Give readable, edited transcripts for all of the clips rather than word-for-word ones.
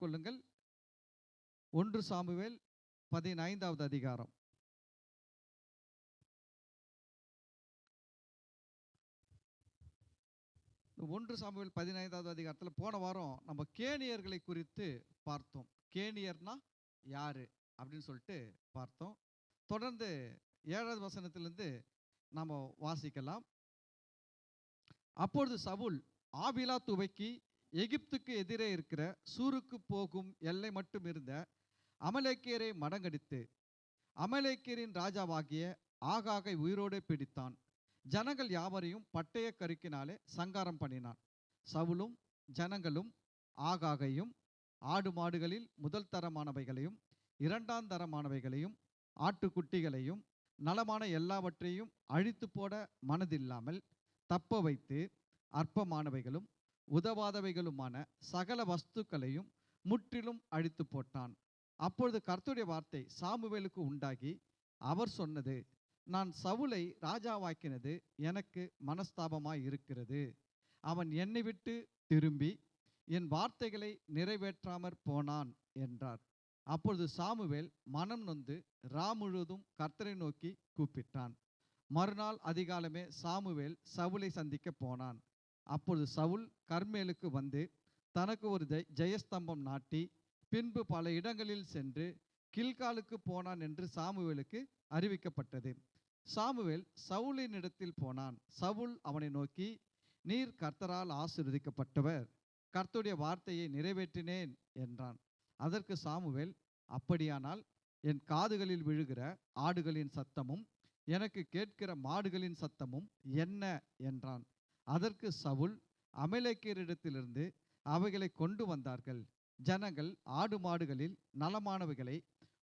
கொள்ளுங்கள். 1 சாமுவேல் 15வது அதிகாரம். இந்த 1 சாமுவேல் 15வது அதிகாரத்தில் போன வாரம் நம்ம கேனியர்களை குறித்து பார்த்தோம். கேனியர்னா யாரு அப்படின்னு சொல்லிட்டு பார்த்தோம். தொடர்ந்து 7வது வசனத்திலிருந்து நாம் வாசிக்கலாம். அப்பொழுது சவுல் ஆபிலா துவக்கி எகிப்துக்கு எதிரே இருக்கிற சூருக்கு போகும் எல்லை மட்டும் இருந்த அமலேக்கியரை மடங்கடித்து அமலேக்கியரின் ராஜாவாகிய ஆகாகை உயிரோடு பிடித்தான். ஜனங்கள் யாவரையும் பட்டய கருக்கினாலே சங்காரம் பண்ணினான். சவுலும் ஜனங்களும் ஆகாகையும் ஆடு மாடுகளில் முதல் தரமானவைகளையும் இரண்டாம் தரமானவைகளையும் ஆட்டுக்குட்டிகளையும் நலமான எல்லாவற்றையும் அழித்து போட மனதில்லாமல் தப்ப வைத்து அற்பமானவைகளும் உதவாதவைகளுமான சகல வஸ்துக்களையும் முற்றிலும் அழித்து போட்டான். அப்பொழுது கர்த்தருடைய வார்த்தை சாமுவேலுக்கு உண்டாகி அவர் சொன்னது, நான் சவுலை ராஜாவாக்கினது எனக்கு மனஸ்தாபமாய் இருக்கிறது. அவன் என்னை விட்டு திரும்பி என் வார்த்தைகளை நிறைவேற்றாமற் போனான் என்றார். அப்பொழுது சாமுவேல் மனம் நொந்து முழுவதும் கர்த்தரை நோக்கி கூப்பிட்டான். மறுநாள் அதிகாலமே சாமுவேல் சவுலை சந்திக்க போனான். அப்பொழுது சவுல் கர்மேலுக்கு வந்து தனக்கு ஒரு ஜெயஸ்தம்பம் நாட்டி பின்பு பல இடங்களில் சென்று கில்காலுக்கு போனான் என்று சாமுவேலுக்கு அறிவிக்கப்பட்டது. சாமுவேல் சவுலின் இடத்தில் போனான். சவுல் அவனை நோக்கி, நீர் கர்த்தரால் ஆசீர்வதிக்கப்பட்டவர், கர்த்தருடைய வார்த்தையை நிறைவேற்றினேன் என்றான். அதற்கு சாமுவேல், அப்படியானால் என் காதுகளில் விழுகிற ஆடுகளின் சத்தமும் எனக்கு கேட்கிற மாடுகளின் சத்தமும் என்ன என்றான். அதற்கு சவுல், அமலேக்கியரிடத்திலிருந்து அவைகளை கொண்டு வந்தார்கள். ஜனங்கள் ஆடு மாடுகளில் நலமானவைகளை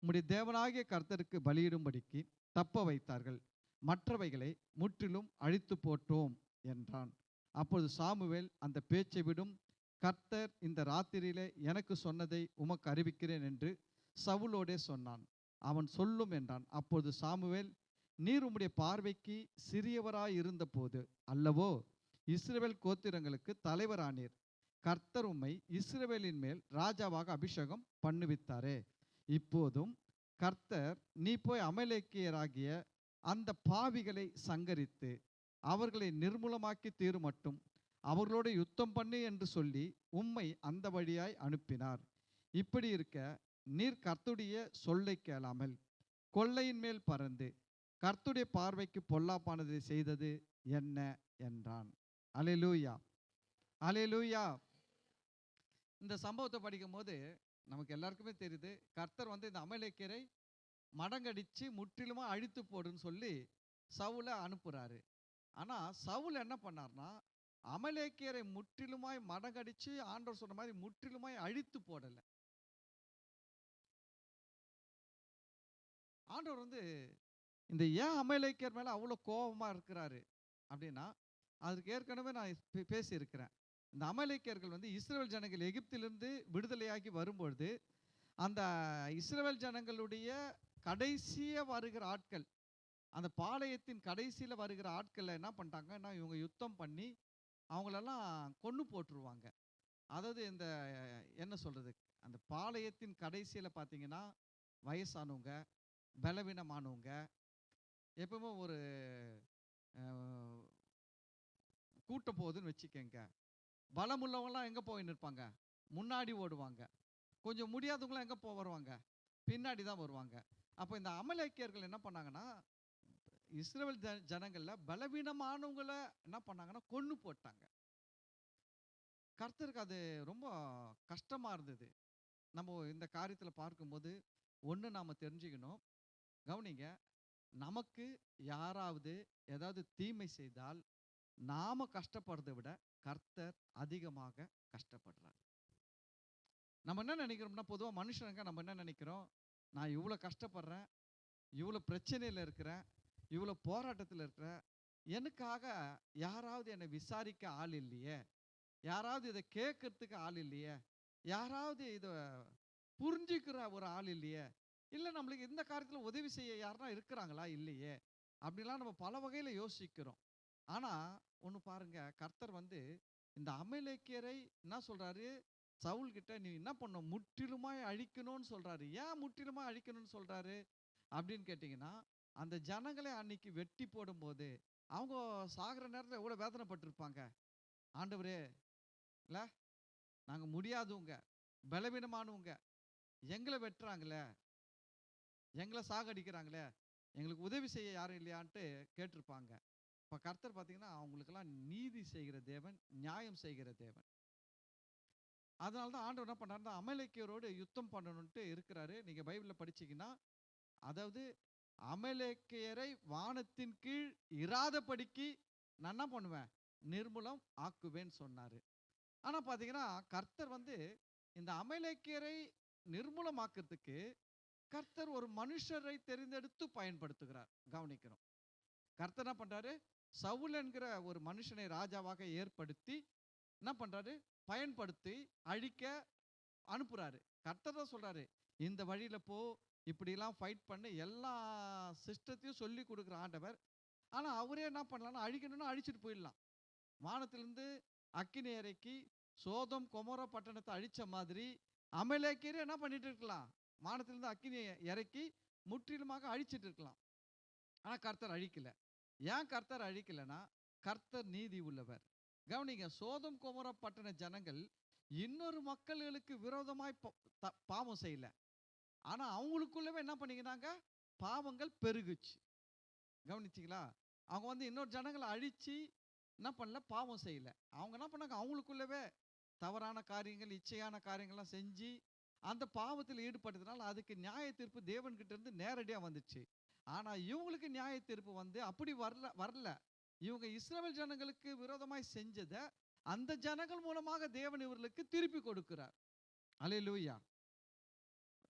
உம்முடைய தேவனாகிய கர்த்தருக்கு பலியிடும்படிக்கு தப்ப வைத்தார்கள், மற்றவைகளை முற்றிலும் அழித்து போட்டோம் என்றான். அப்பொழுது சாமுவேல் அந்த பேச்சை விடும், கர்த்தர் இந்த ராத்திரியிலே எனக்கு சொன்னதை உமக்கு அறிவிக்கிறேன் என்று சவுலோடே சொன்னான். அவன் சொல்லும் என்றான். அப்பொழுது சாமுவேல், நீர் உம்முடைய பார்வைக்கு சிறியவராய் இருந்த போது அல்லவோ இஸ்ரவேல் கோத்திரங்களுக்கு தலைவரானீர். கர்த்தர் உம்மை இஸ்ரவேலின் மேல் ராஜாவாக அபிஷேகம் பண்ணுவித்தாரே. இப்போதும் கர்த்தர், நீ போய் அமலேக்கியராகிய அந்த பாவிகளை சங்கரித்து அவர்களை நிர்மூலமாக்கி தீருமட்டும் அவர்களோடு யுத்தம் பண்ணு என்று சொல்லி உம்மை அந்த வழியாய் அனுப்பினார். இப்படி இருக்க நீர் கர்த்தருடைய சொல்லை கேளாமல் கொள்ளையின் மேல் பறந்து கர்த்தருடைய பார்வைக்கு பொல்லாப்பானதை செய்தது என்ன என்றான். அல்லேலூயா, அல்லேலூயா. இந்த சம்பவத்தை படிக்கும் போது நமக்கு எல்லாருக்குமே தெரியுது, கர்த்தர் இந்த அமலேக்கியரை மடங்கடிச்சு முற்றிலுமா அழித்து போடுன்னு சொல்லி சவுலை அனுப்புறாரு. ஆனால் சவுல் என்ன பண்ணார்னா, அமலேக்கியரை முற்றிலுமாய் மடங்கடிச்சு ஆண்டவர் சொன்ன மாதிரி முற்றிலுமாய் அழித்து போடலை. ஆண்டவர் இந்த ஏன் அமலேக்கியர் மேலே அவ்வளோ கோபமாக இருக்கிறாரு அப்படின்னா, அதுக்கு ஏற்கனவே நான் பேசியிருக்கிறேன். இந்த அமலேக்கியர்கள் இஸ்ரவேல் ஜனங்கள் எகிப்திலிருந்து விடுதலையாகி வரும்பொழுது அந்த இஸ்ரவேல் ஜனங்களுடைய கடைசியாக வருகிற ஆட்கள், அந்த பாளையத்தின் கடைசியில் வருகிற ஆட்களை என்ன பண்ணிட்டாங்கன்னா, இவங்க யுத்தம் பண்ணி அவங்களெல்லாம் கொன்று போட்டுருவாங்க. அதாவது இந்த என்ன சொல்கிறது, அந்த பாளையத்தின் கடைசியில் பார்த்தீங்கன்னா வயசானவங்க, பலவீனமானவங்க, எப்பவுமே ஒரு கூட்டம் போகுதுன்னு வச்சுக்கோங்க, பலமுள்ளவங்களாம் எங்கே போய் நிற்பாங்க, முன்னாடி ஓடுவாங்க. கொஞ்சம் முடியாதவங்களாம் எங்கே வருவாங்க, பின்னாடி தான் வருவாங்க. அப்போ இந்த அமலேக்கியர்கள் என்ன பண்ணாங்கன்னா, இஸ்ரவேல் ஜனங்களில் பலவீனமானவங்களை என்ன பண்ணாங்கன்னா கொன்று போட்டாங்க. கர்த்தருக்கு அது ரொம்ப கஷ்டமாக இருந்தது. நம்ம இந்த காரியத்தில் பார்க்கும்போது ஒன்று நாம் தெரிஞ்சுக்கணும், கவனிங்க, நமக்கு யாராவது ஏதாவது தீமை செய்தால் நாம் கஷ்டப்படுறதை விட கர்த்தர் அதிகமாக கஷ்டப்படுறார். நம்ம என்ன நினைக்கிறோம்னா, பொதுவாக மனுஷனுங்க நம்ம என்ன நினைக்கிறோம், நான் இவ்வளோ கஷ்டப்படுறேன், இவ்வளோ பிரச்சனையில் இருக்கிறேன், இவ்வளோ போராட்டத்தில் இருக்கிறேன், எனக்காக யாராவது என்னை விசாரிக்க ஆள் இல்லையே, யாராவது இதை கேட்கறதுக்கு ஆள் இல்லையே, யாராவது இதை புரிஞ்சுக்கிற ஒரு ஆள் இல்லையே, இல்லை நம்மளுக்கு இந்த காரியத்தில் உதவி செய்ய யாருனா இருக்கிறாங்களா இல்லையே, அப்படிலாம் நம்ம பல வகையில் யோசிக்கிறோம். ஆனால் ஒன்று பாருங்க, கர்த்தர் இந்த அமலேக்கியரை என்ன சொல்கிறாரு, சவுல் கிட்ட நீ என்ன பண்ண, முற்றிலுமாய் அழிக்கணும்னு சொல்றாரு. ஏன் முற்றிலுமாய் அழிக்கணும்னு சொல்றாரு அப்படின்னு கேட்டிங்கன்னா, அந்த ஜனங்களை அன்னைக்கு வெட்டி போடும்போது அவங்க சாகிற நேரத்தில் எவ்வளோ வேதனைப்பட்டிருப்பாங்க. ஆண்டவரே, இல்லை நாங்கள் முடியாதவங்க, பலவீனமானவங்க, எங்களை வெட்டுறாங்களே, எங்களை சாகடிக்கிறாங்களே, எங்களுக்கு உதவி செய்ய யாரும் இல்லையான்ட்டு கேட்டிருப்பாங்க. இப்போ கர்த்தர் பார்த்தீங்கன்னா அவங்களுக்கெல்லாம் நீதி செய்கிற தேவன், நியாயம் செய்கிற தேவன். அதனால தான் ஆண்டவர் என்ன பண்ணாருன்னா அமலேக்கியரோடு யுத்தம் பண்ணணுன்ட்டு இருக்கிறாரு. நீங்கள் பைபிளில் படிச்சீங்கன்னா, அதாவது அமலேக்கியரை வானத்தின் கீழ் இராதபடிக்கு நான் என்ன பண்ணுவேன், நிர்மூலம் ஆக்குவேன்னு சொன்னார். ஆனால் பார்த்தீங்கன்னா கர்த்தர் வந்து இந்த அமலேக்கியரை நிர்மூலமாக்குறதுக்கு கர்த்தர் ஒரு மனுஷரை தெரிந்தெடுத்து பயன்படுத்துகிறார். கவனிக்கணும். கர்த்தர் என்ன பண்றாரு, சவுல் என்கிற ஒரு மனுஷனை ராஜாவாக ஏற்படுத்தி என்ன பண்றாரு, பயன்படுத்தி அழிக்க அனுப்புறாரு. கர்த்தர் தான் சொல்றாரு, இந்த வழியில போ, இப்படிலாம் ஃபைட் பண்ணு, எல்லா சிஸ்டத்தையும் சொல்லி கொடுக்குற ஆண்டவர். ஆனால் அவரே என்ன பண்ணலாம்னா அழிக்கணும்னா அழிச்சிட்டு போயிடலாம். வானத்திலிருந்து அக்கினி இறக்கி சோதம் கொமோரா பட்டணத்தை அழிச்ச மாதிரி அமலேக்கியரே என்ன பண்ணிட்டு இருக்கலாம், வானத்திலிருந்து அக்கினியை இறக்கி முற்றிலுமாக அழிச்சிட்டு இருக்கலாம். ஆனால் கர்த்தர் அழிக்கல. ஏன் கர்த்தர் அழிக்கலைன்னா, கர்த்தர் நீதி உள்ளவர். கவனிங்க, சோதம் கொமோரா பட்டண ஜனங்கள் இன்னொரு மக்களுக்கு விரோதமாய் பாவம் செய்யல. ஆனா அவங்களுக்குள்ளவே என்ன பண்ணிக்கிறாங்க, பாவங்கள் பெருகுச்சு. கவனிச்சிங்களா? அவங்க வந்து இன்னொரு ஜனங்களை அழிச்சு என்ன பண்ணல, பாவம் செய்யல. அவங்க என்ன பண்ணாங்க, அவங்களுக்குள்ளவே தவறான காரியங்கள், இச்சையான காரியங்கள்லாம் செஞ்சு அந்த பாவத்தில் ஈடுபட்டதுனால அதுக்கு நியாய தீர்ப்பு தேவன்கிட்ட இருந்து நேரடியாக வந்துச்சு. ஆனா இவங்களுக்கு நியாய தீர்ப்பு வந்து அப்படி வரல. இவங்க இஸ்ரவேல் ஜனங்களுக்கு விரோதமாய் செஞ்சதை அந்த ஜனங்கள் மூலமாக தேவன் இவர்களுக்கு திருப்பி கொடுக்கிறார். அல்லேலூயா.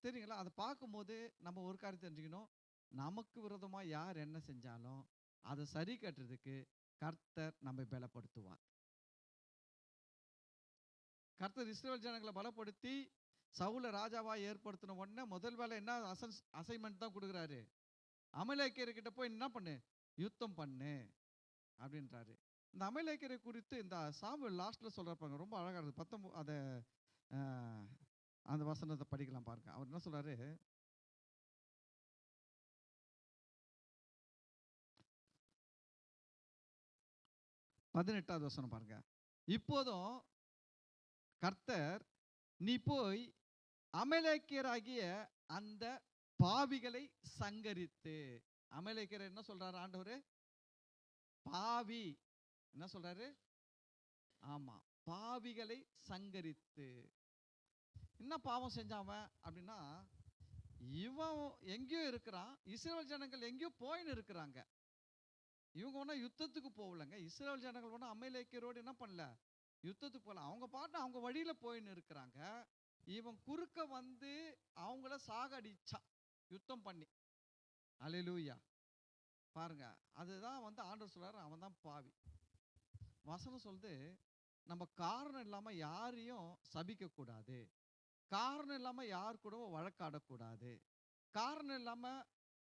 தெரியுங்களா? அதை பார்க்கும்போது நம்ம ஒரு காரியம் தெரிஞ்சுக்கணும், நமக்கு விரோதமாக யார் என்ன செஞ்சாலும் அதை சரி கட்டுறதுக்கு கர்த்தர் நம்மை பலப்படுத்துவார். கர்த்தர் இஸ்ரவேல் ஜனங்களை பலப்படுத்தி சவுலை ராஜாவா ஏற்படுத்தின உடனே முதல் வேலை என்ன அசைன்மெண்ட் தான் கொடுக்குறாரு, அமலேக்கியர்கிட்ட போய் என்ன பண்ணு, யுத்தம் பண்ணு அப்படின்றாரு. இந்த அமலேக்கியரை குறித்து இந்த சாமுவேல் லாஸ்ட்ல சொல்றப்பாங்க, ரொம்ப அழகா இருக்குது. 19 அதை அந்த வசனத்தை படிக்கலாம் பாருங்க. அவர் என்ன சொல்றாரு, 18வது வசனம் பாருங்க. இப்போதும் கர்த்தர், நீ போய் அமலேக்கியராகிய அந்த பாவிகளை சங்கரித்து. அமலேக்கியர் என்ன சொல்றாரு ஆண்டவர், பாவி. என்ன சொல்றாரு, ஆமா, பாவிகளை சங்கரித்து. என்ன பாவம் செஞ்சான் அப்படின்னா, இவன் எங்கேயோ இருக்கிறான், இஸ்ரவேல் ஜனங்கள் எங்கேயோ போயின்னு இருக்கிறாங்க. இவங்க ஒன்றா யுத்தத்துக்கு போகலங்க. இஸ்ரவேல் ஜனங்கள் ஒன்றா அமலேக்கியரோடு என்ன பண்ணல, யுத்தத்துக்கு போகல. அவங்க பாட்டு அவங்க வழியில் போயின்னு இருக்கிறாங்க. இவன் குறுக்க வந்து அவங்கள சாகடிச்சான் யுத்தம் பண்ணி. அல்லேலூயா. பாருங்க, அதுதான் வந்து ஆண்டவர் சொல்றாரு, அவன் தான் பாவி. வசனம் சொல்லுது, நம்ம காரணம் இல்லாமல் யாரையும் சபிக்கக்கூடாது, காரணம் இல்லாமல் யார் கூட வழக்காடக்கூடாது, காரணம் இல்லாமல்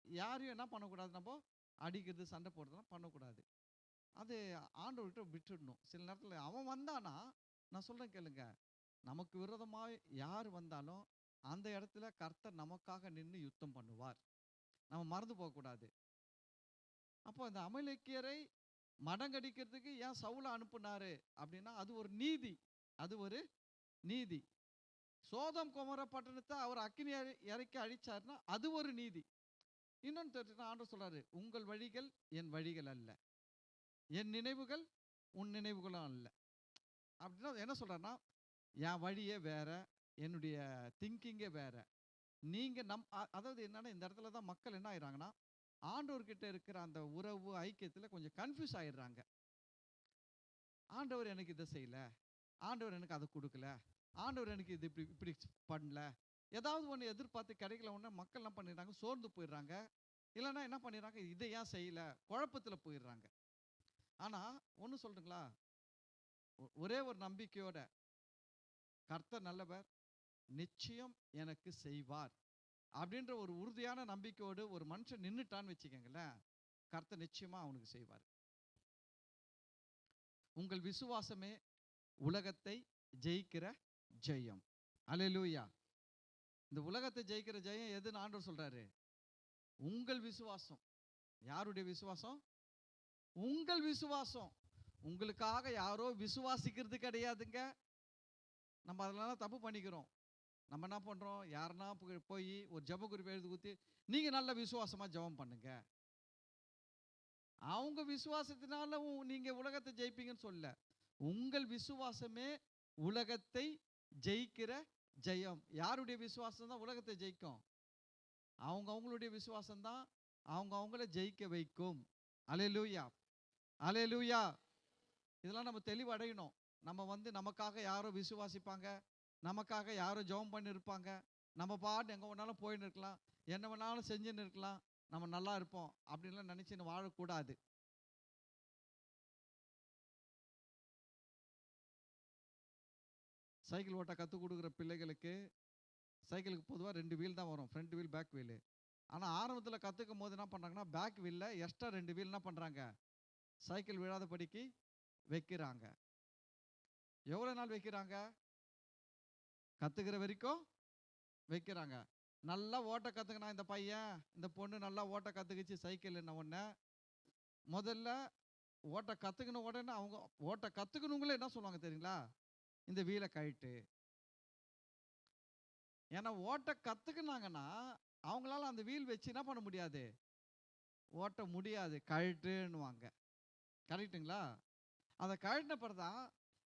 யாரையும் என்ன பண்ணக்கூடாது, நம்ம அடிக்கிறது சண்டை போடுறதுலாம் பண்ணக்கூடாது. அது ஆண்டவர்கிட்ட விட்டுடணும். சில நேரத்தில் அவன் வந்தானா, நான் சொல்கிறேன் கேளுங்க, நமக்கு விரோதமாக யார் வந்தாலும் அந்த இடத்துல கர்த்தர் நமக்காக நின்று யுத்தம் பண்ணுவார். நம்ம மறந்து போகக்கூடாது. அப்போ இந்த அமலேக்கியரை மடங்கடிக்கிறதுக்கு ஏன் சவுலை அனுப்புனாரு அப்படின்னா, அது ஒரு நீதி. அது ஒரு நீதி. சோதம் கொமோரா பட்டணத்தை அவர் அக்கினி இறக்கி அழிச்சாருன்னா அது ஒரு நீதி. இன்னொன்று தெரிஞ்சுன்னா, ஆண்டவர் சொல்றாரு, உங்கள் வழிகள் என் வழிகள் அல்ல, என் நினைவுகள் உன் நினைவுகளும் அல்ல. அப்படின்னா என்ன சொல்றாருன்னா, என் வழியே வேற, என்னுடைய திங்கிங்கே வேற. நீங்க அதாவது என்னன்னா, இந்த இடத்துல தான் மக்கள் என்ன ஆயிடுறாங்கன்னா, ஆண்டவர்கிட்ட இருக்கிற அந்த உறவு ஐக்கியத்தில் கொஞ்சம் கன்ஃபியூஸ் ஆயிடுறாங்க. ஆண்டவர் எனக்கு இதை செய்யல, ஆண்டவர் எனக்கு அதை கொடுக்கல, ஆண்டவர் எனக்கு இது இப்படி இப்படி பண்ணல, ஏதாவது ஒன்று எதிர்பார்த்து கிடைக்கல உடனே மக்கள் என்ன பண்ணிடுறாங்க, சோர்ந்து போயிடுறாங்க. இல்லைன்னா என்ன பண்ணிடுறாங்க, இதை ஏன் செய்யல, குழப்பத்தில் போயிடுறாங்க. ஆனால் ஒன்று சொல்றீங்களா, ஒரே ஒரு நம்பிக்கையோட, கர்த்தர் நல்லவர், நிச்சயம் எனக்கு செய்வார் அப்படின்ற ஒரு உறுதியான நம்பிக்கையோடு ஒரு மனுஷன் நின்றுட்டான்னு வச்சுக்கோங்களேன், கர்த்தர் நிச்சயமா அவனுக்கு செய்வார். உங்கள் விசுவாசமே உலகத்தை ஜெயிக்கிற ஜெயம். அல்லேலூயா. இந்த உலகத்தை ஜெயிக்கிற ஜெயம் எதுன்னு ஆண்டவர் சொல்றாரு? உங்கள் விசுவாசம். யாருடைய விசுவாசம்? உங்கள் விசுவாசம். உங்களுக்காக யாரோ விசுவாசிக்கிறது கிடையாதுங்க. நம்ம அதெல்லாம் தப்பு பண்ணிக்கிறோம். நம்ம என்ன பண்றோம்? யாருன்னா போய் ஒரு ஜெப குறிப்பு எழுதி ஊத்தி, நீங்க நல்ல விசுவாசமா ஜெபம் பண்ணுங்க. அவங்க விசுவாசத்தினால நீங்க உலகத்தை ஜெயிப்பீங்கன்னு சொல்ல. உங்கள் விசுவாசமே உலகத்தை ஜெயிக்கிற ஜெயம். யாருடைய விசுவாசம் தான் உலகத்தை ஜெயிக்கும்? அவங்களுடைய விசுவாசம் தான் அவங்கள ஜெயிக்க வைக்கும். அல்லேலூயா, அல்லேலூயா. இதெல்லாம் நம்ம தெளிவடையணும். நம்ம நமக்காக யாரோ விசுவாசிப்பாங்க, நமக்காக யாரோ ஜெபம் பண்ணியிருப்பாங்க, நம்ம பாட்டு எங்கே வேணாலும் போயின்னு இருக்கலாம், என்ன வேணாலும் செஞ்சுன்னு இருக்கலாம், நம்ம நல்லா இருப்போம் அப்படின்லாம் நினச்சின்னு வாழக்கூடாது. சைக்கிள் ஓட்ட கற்றுக் கொடுக்குற பிள்ளைகளுக்கு சைக்கிளுக்கு பொதுவாக 2 வீல் தான் வரும், ஃப்ரண்ட் வீல் பேக் வீலு. ஆனால் ஆரம்பத்தில் கற்றுக்கும் போது என்ன பண்ணுறாங்கன்னா, பேக் வீலில் எக்ஸ்ட்ரா 2 வீல் என்ன பண்ணுறாங்க, சைக்கிள் விழாத படிக்கு வைக்கிறாங்க. எவ்வளோ நாள் வைக்கிறாங்க? கற்றுக்கிற வரைக்கும் வைக்கிறாங்க. நல்லா ஓட்ட கற்றுக்கினா இந்த பையன் இந்த பொண்ணு நல்லா ஓட்ட கற்றுக்கிச்சு சைக்கிள். என்ன ஒன்று முதல்ல ஓட்ட கற்றுக்கின உடனே அவங்க ஓட்ட கற்றுக்கணுங்களே என்ன சொல்லுவாங்க தெரியுங்களா? இந்த வீலை கழட்டு. ஏன்னா ஓட்ட கற்றுக்குனாங்கன்னா அவங்களால அந்த வீல் வச்சு என்ன பண்ண முடியாது, ஓட்ட முடியாது, கழட்டுன்னுவாங்க. கரெக்டுங்களா? அதை கழட்டின பிறகு தான்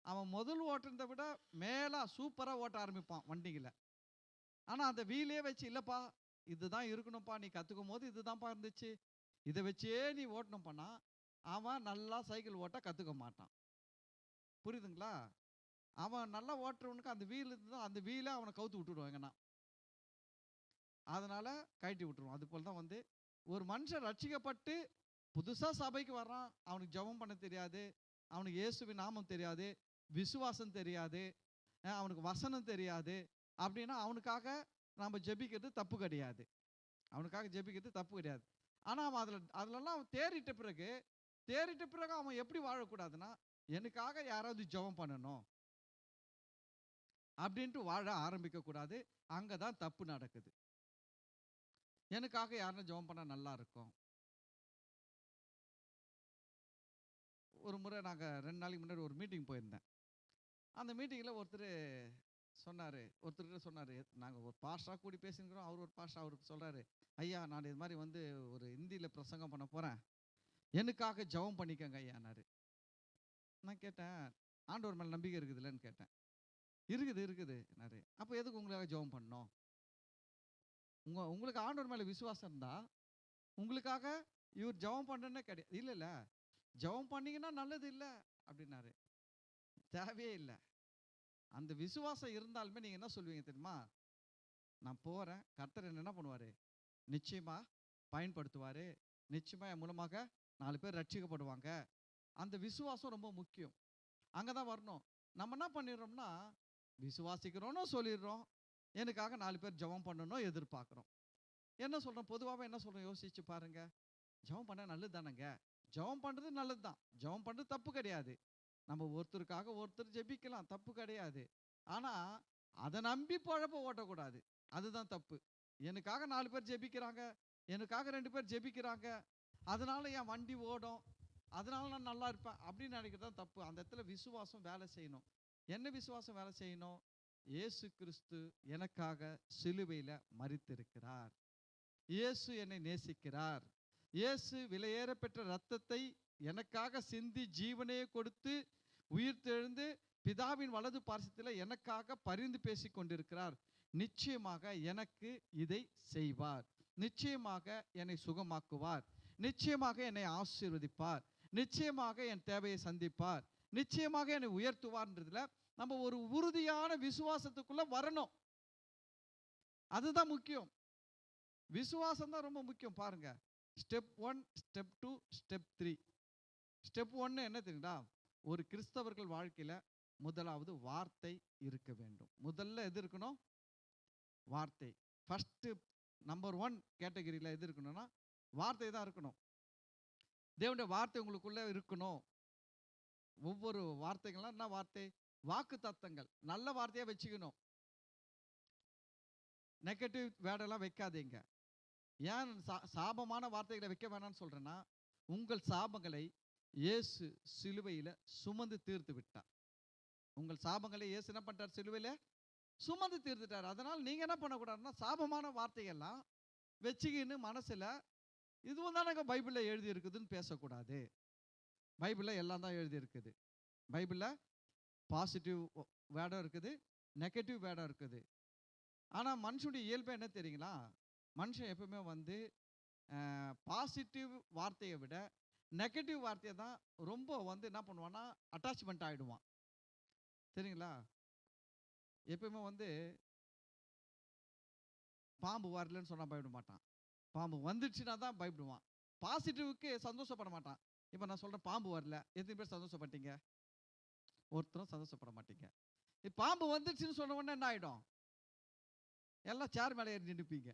அவன் முதல் ஓட்டுறதை விட மேலே சூப்பராக ஓட்ட ஆரம்பிப்பான் வண்டிகளை. ஆனால் அந்த வீலே வச்சு இல்லைப்பா இதுதான் இருக்கணும்ப்பா, நீ கற்றுக்கும் போது இதுதான்ப்பா இருந்துச்சு, இதை வச்சே நீ ஓட்டணும் பண்ணா அவன் நல்லா சைக்கிள் ஓட்ட கற்றுக்க மாட்டான். புரியுதுங்களா? அவன் நல்லா ஓட்டுறவனுக்கு அந்த வீல் இருந்தால் அந்த வீலை அவனை கவுத்து விட்டுடுவான் எங்கன்னா, அதனால் கழட்டி விட்டுருவான். அது போல் தான் ஒரு மனுஷன் ரட்சிக்கப்பட்டு புதுசாக சபைக்கு வர்றான், அவனுக்கு ஜெபம் பண்ண தெரியாது, அவனுக்கு இயேசுவின் நாமம் தெரியாது, விசுவாசம் தெரியாது, அவனுக்கு வசனம் தெரியாது அப்படின்னா அவனுக்காக நம்ம ஜெபிக்கிறது தப்பு கிடையாது. அவனுக்காக ஜெபிக்கிறது தப்பு கிடையாது. ஆனால் அவன் அதிலெல்லாம் தேறிட்ட பிறகு அவன் எப்படி வாழக்கூடாதுன்னா, எனக்காக யாராவது ஜெபம் பண்ணணும் அப்படின்ட்டு வாழ ஆரம்பிக்கக்கூடாது. அங்கே தான் தப்பு நடக்குது. எனக்காக யாருன்னா ஜெபம் பண்ணால் நல்லா இருக்கும். ஒரு முறை நாங்கள் 2 நாளைக்கு முன்னாடி ஒரு மீட்டிங் போயிருந்தேன். அந்த மீட்டிங்கில் ஒருத்தர் சொன்னார், நாங்கள் ஒரு பாஸ்டராக கூடி பேசிக்கிறோம். அவர் ஒரு பாஸ்டர், அவருக்கு சொல்கிறாரு, ஐயா நான் இது மாதிரி ஒரு ஹிந்தியில் பிரசங்கம் பண்ண போகிறேன், எனக்காக ஜெபம் பண்ணிக்கங்க ஐயானாரு. நான் கேட்டேன், ஆண்டவர் மேலே நம்பிக்கை இருக்குதுல்லன்னு கேட்டேன். இருக்குதுன்னாரு. அப்போ எதுக்கு உங்களுக்காக ஜெபம் பண்ணணும்? உங்களுக்கு ஆண்டவர் மேலே விசுவாசம் இருந்தால் உங்களுக்காக இவர் ஜெபம் பண்ணுறேன்னே கிடையாது. இல்லை ஜெபம் பண்ணிங்கன்னா நல்லது இல்லை அப்படின்னாரு. தேவையே இல்லை. அந்த விசுவாசம் இருந்தாலுமே நீங்கள் என்ன சொல்லுவீங்க தெரியுமா? நான் போகிறேன், கர்த்தர் என்ன பண்ணுவார், நிச்சயமாக பயன்படுத்துவார், நிச்சயமாக என் மூலமாக 4 பேர் ரட்சிக்கப்படுவாங்க. அந்த விசுவாசம் ரொம்ப முக்கியம். அங்கே தான் வரணும். நம்ம என்ன பண்ணிடுறோம்னா, விசுவாசிக்கிறோன்னு சொல்லிடுறோம், எனக்காக 4 பேர் ஜெபம் பண்ணணும் எதிர்பார்க்குறோம். என்ன சொல்கிறோம்? பொதுவாகவே என்ன சொல்கிறோம் யோசிச்சு பாருங்க. ஜெபம் பண்ண நல்லது தானேங்க, ஜெபம் பண்ணுறது நல்லது தான், ஜெபம் பண்ணுறது தப்பு கிடையாது. நம்ம ஒருத்தருக்காக ஒருத்தர் ஜெபிக்கலாம், தப்பு கிடையாது. ஆனால் அதை நம்பி பழப்ப ஓட்டக்கூடாது, அதுதான் தப்பு. எனக்காக 4 பேர் ஜெபிக்கிறாங்க, எனக்காக 2 பேர் ஜெபிக்கிறாங்க, அதனால என் வண்டி ஓடும், அதனால நான் நல்லா இருப்பேன் அப்படின்னு நினைக்கிறது தான் தப்பு. அந்த இடத்துல விசுவாசம் வேலை செய்யணும். என்ன விசுவாசம் வேலை செய்யணும்? இயேசு கிறிஸ்து எனக்காக சிலுவையில் மரித்திருக்கிறார், இயேசு என்னை நேசிக்கிறார், இயேசு விலையேற பெற்ற இரத்தத்தை எனக்காக சிந்தி ஜீவனையே கொடுத்து உயிர்த்தெழுந்து பிதாவின் வலது பார்சத்தில் எனக்காக பரிந்து பேசி கொண்டிருக்கிறார். நிச்சயமாக எனக்கு இதை செய்வார், நிச்சயமாக என்னை சுகமாக்குவார், நிச்சயமாக என்னை ஆசீர்வதிப்பார், நிச்சயமாக என் தேவையை சந்திப்பார், நிச்சயமாக என்னை உயர்த்துவார்ன்றதுல நம்ம ஒரு உறுதியான விசுவாசத்துக்குள்ள வரணும். அதுதான் முக்கியம். விசுவாசம் தான் ரொம்ப முக்கியம். பாருங்க, ஸ்டெப் 1, ஸ்டெப் 2, ஸ்டெப் 3. ஸ்டெப் 1 என்ன தெரியுங்களா? ஒரு கிறிஸ்தவர்கள் வாழ்க்கையில் முதலாவது வார்த்தை இருக்க வேண்டும். முதல்ல எது இருக்கணும்? வார்த்தை. ஃபர்ஸ்ட் நம்பர் 1 கேட்டகரியில் எது இருக்கணும்னா வார்த்தை தான் இருக்கணும். தேவனுடைய வார்த்தை உங்களுக்குள்ள இருக்கணும். ஒவ்வொரு வார்த்தைகள்லாம் என்ன வார்த்தை? வாக்கு தத்தங்கள் நல்ல வார்த்தையா வச்சுக்கணும். நெகட்டிவ் வேர்டெல்லாம் வைக்காதீங்க. ஏன் சாபமான வார்த்தைகளை வைக்க வேணாம்னு சொல்றேன்னா, உங்கள் சாபங்களை இயேசு சிலுவையில சுமந்து தீர்த்து விட்டார். உங்கள் சாபங்களை இயேசு என்ன பண்ணிட்டார்? சிலுவையில சுமந்து தீர்த்துட்டார். அதனால் நீங்க என்ன பண்ணக்கூடாதுன்னா, சாபமான வார்த்தைகள்லாம் வச்சுக்கின்னு மனசுல இதுவும் தானங்க பைபிள்ல எழுதி இருக்குதுன்னு பேசக்கூடாது. பைபிள்ல எல்லாம் தான் எழுதி இருக்குது. பைபிள்ல பாசிட்டிவ் வேர்டும் இருக்குது, நெகட்டிவ் வேர்டும் இருக்குது. ஆனா மனுஷனுடைய இயல்பு என்ன தெரியுங்களா? மனுஷன் எப்பவுமே வந்து பாசிட்டிவ் வார்த்தையை விட நெகட்டிவ் வார்த்தையை தான் ரொம்ப வந்து என்ன பண்ணுவான்னா அட்டாச்மெண்ட் ஆகிடுவான். சரிங்களா? எப்பவுமே வந்து பாம்பு வரலன்னு சொன்னால் பயப்பட மாட்டான். பாம்பு வந்துடுச்சுன்னா தான் பயப்படுவான். பாசிட்டிவுக்கு சந்தோஷப்பட மாட்டான். இப்போ நான் சொல்கிறேன், பாம்பு வரல, எத்தனை பேர் சந்தோஷப்பட்டீங்க? ஒருத்தரும் சந்தோஷப்பட மாட்டீங்க. பாம்பு வந்துடுச்சுன்னு சொன்ன உடனே என்ன ஆகிடும்? எல்லாம் சேர் மேலே ஏறி நின்றுப்பீங்க.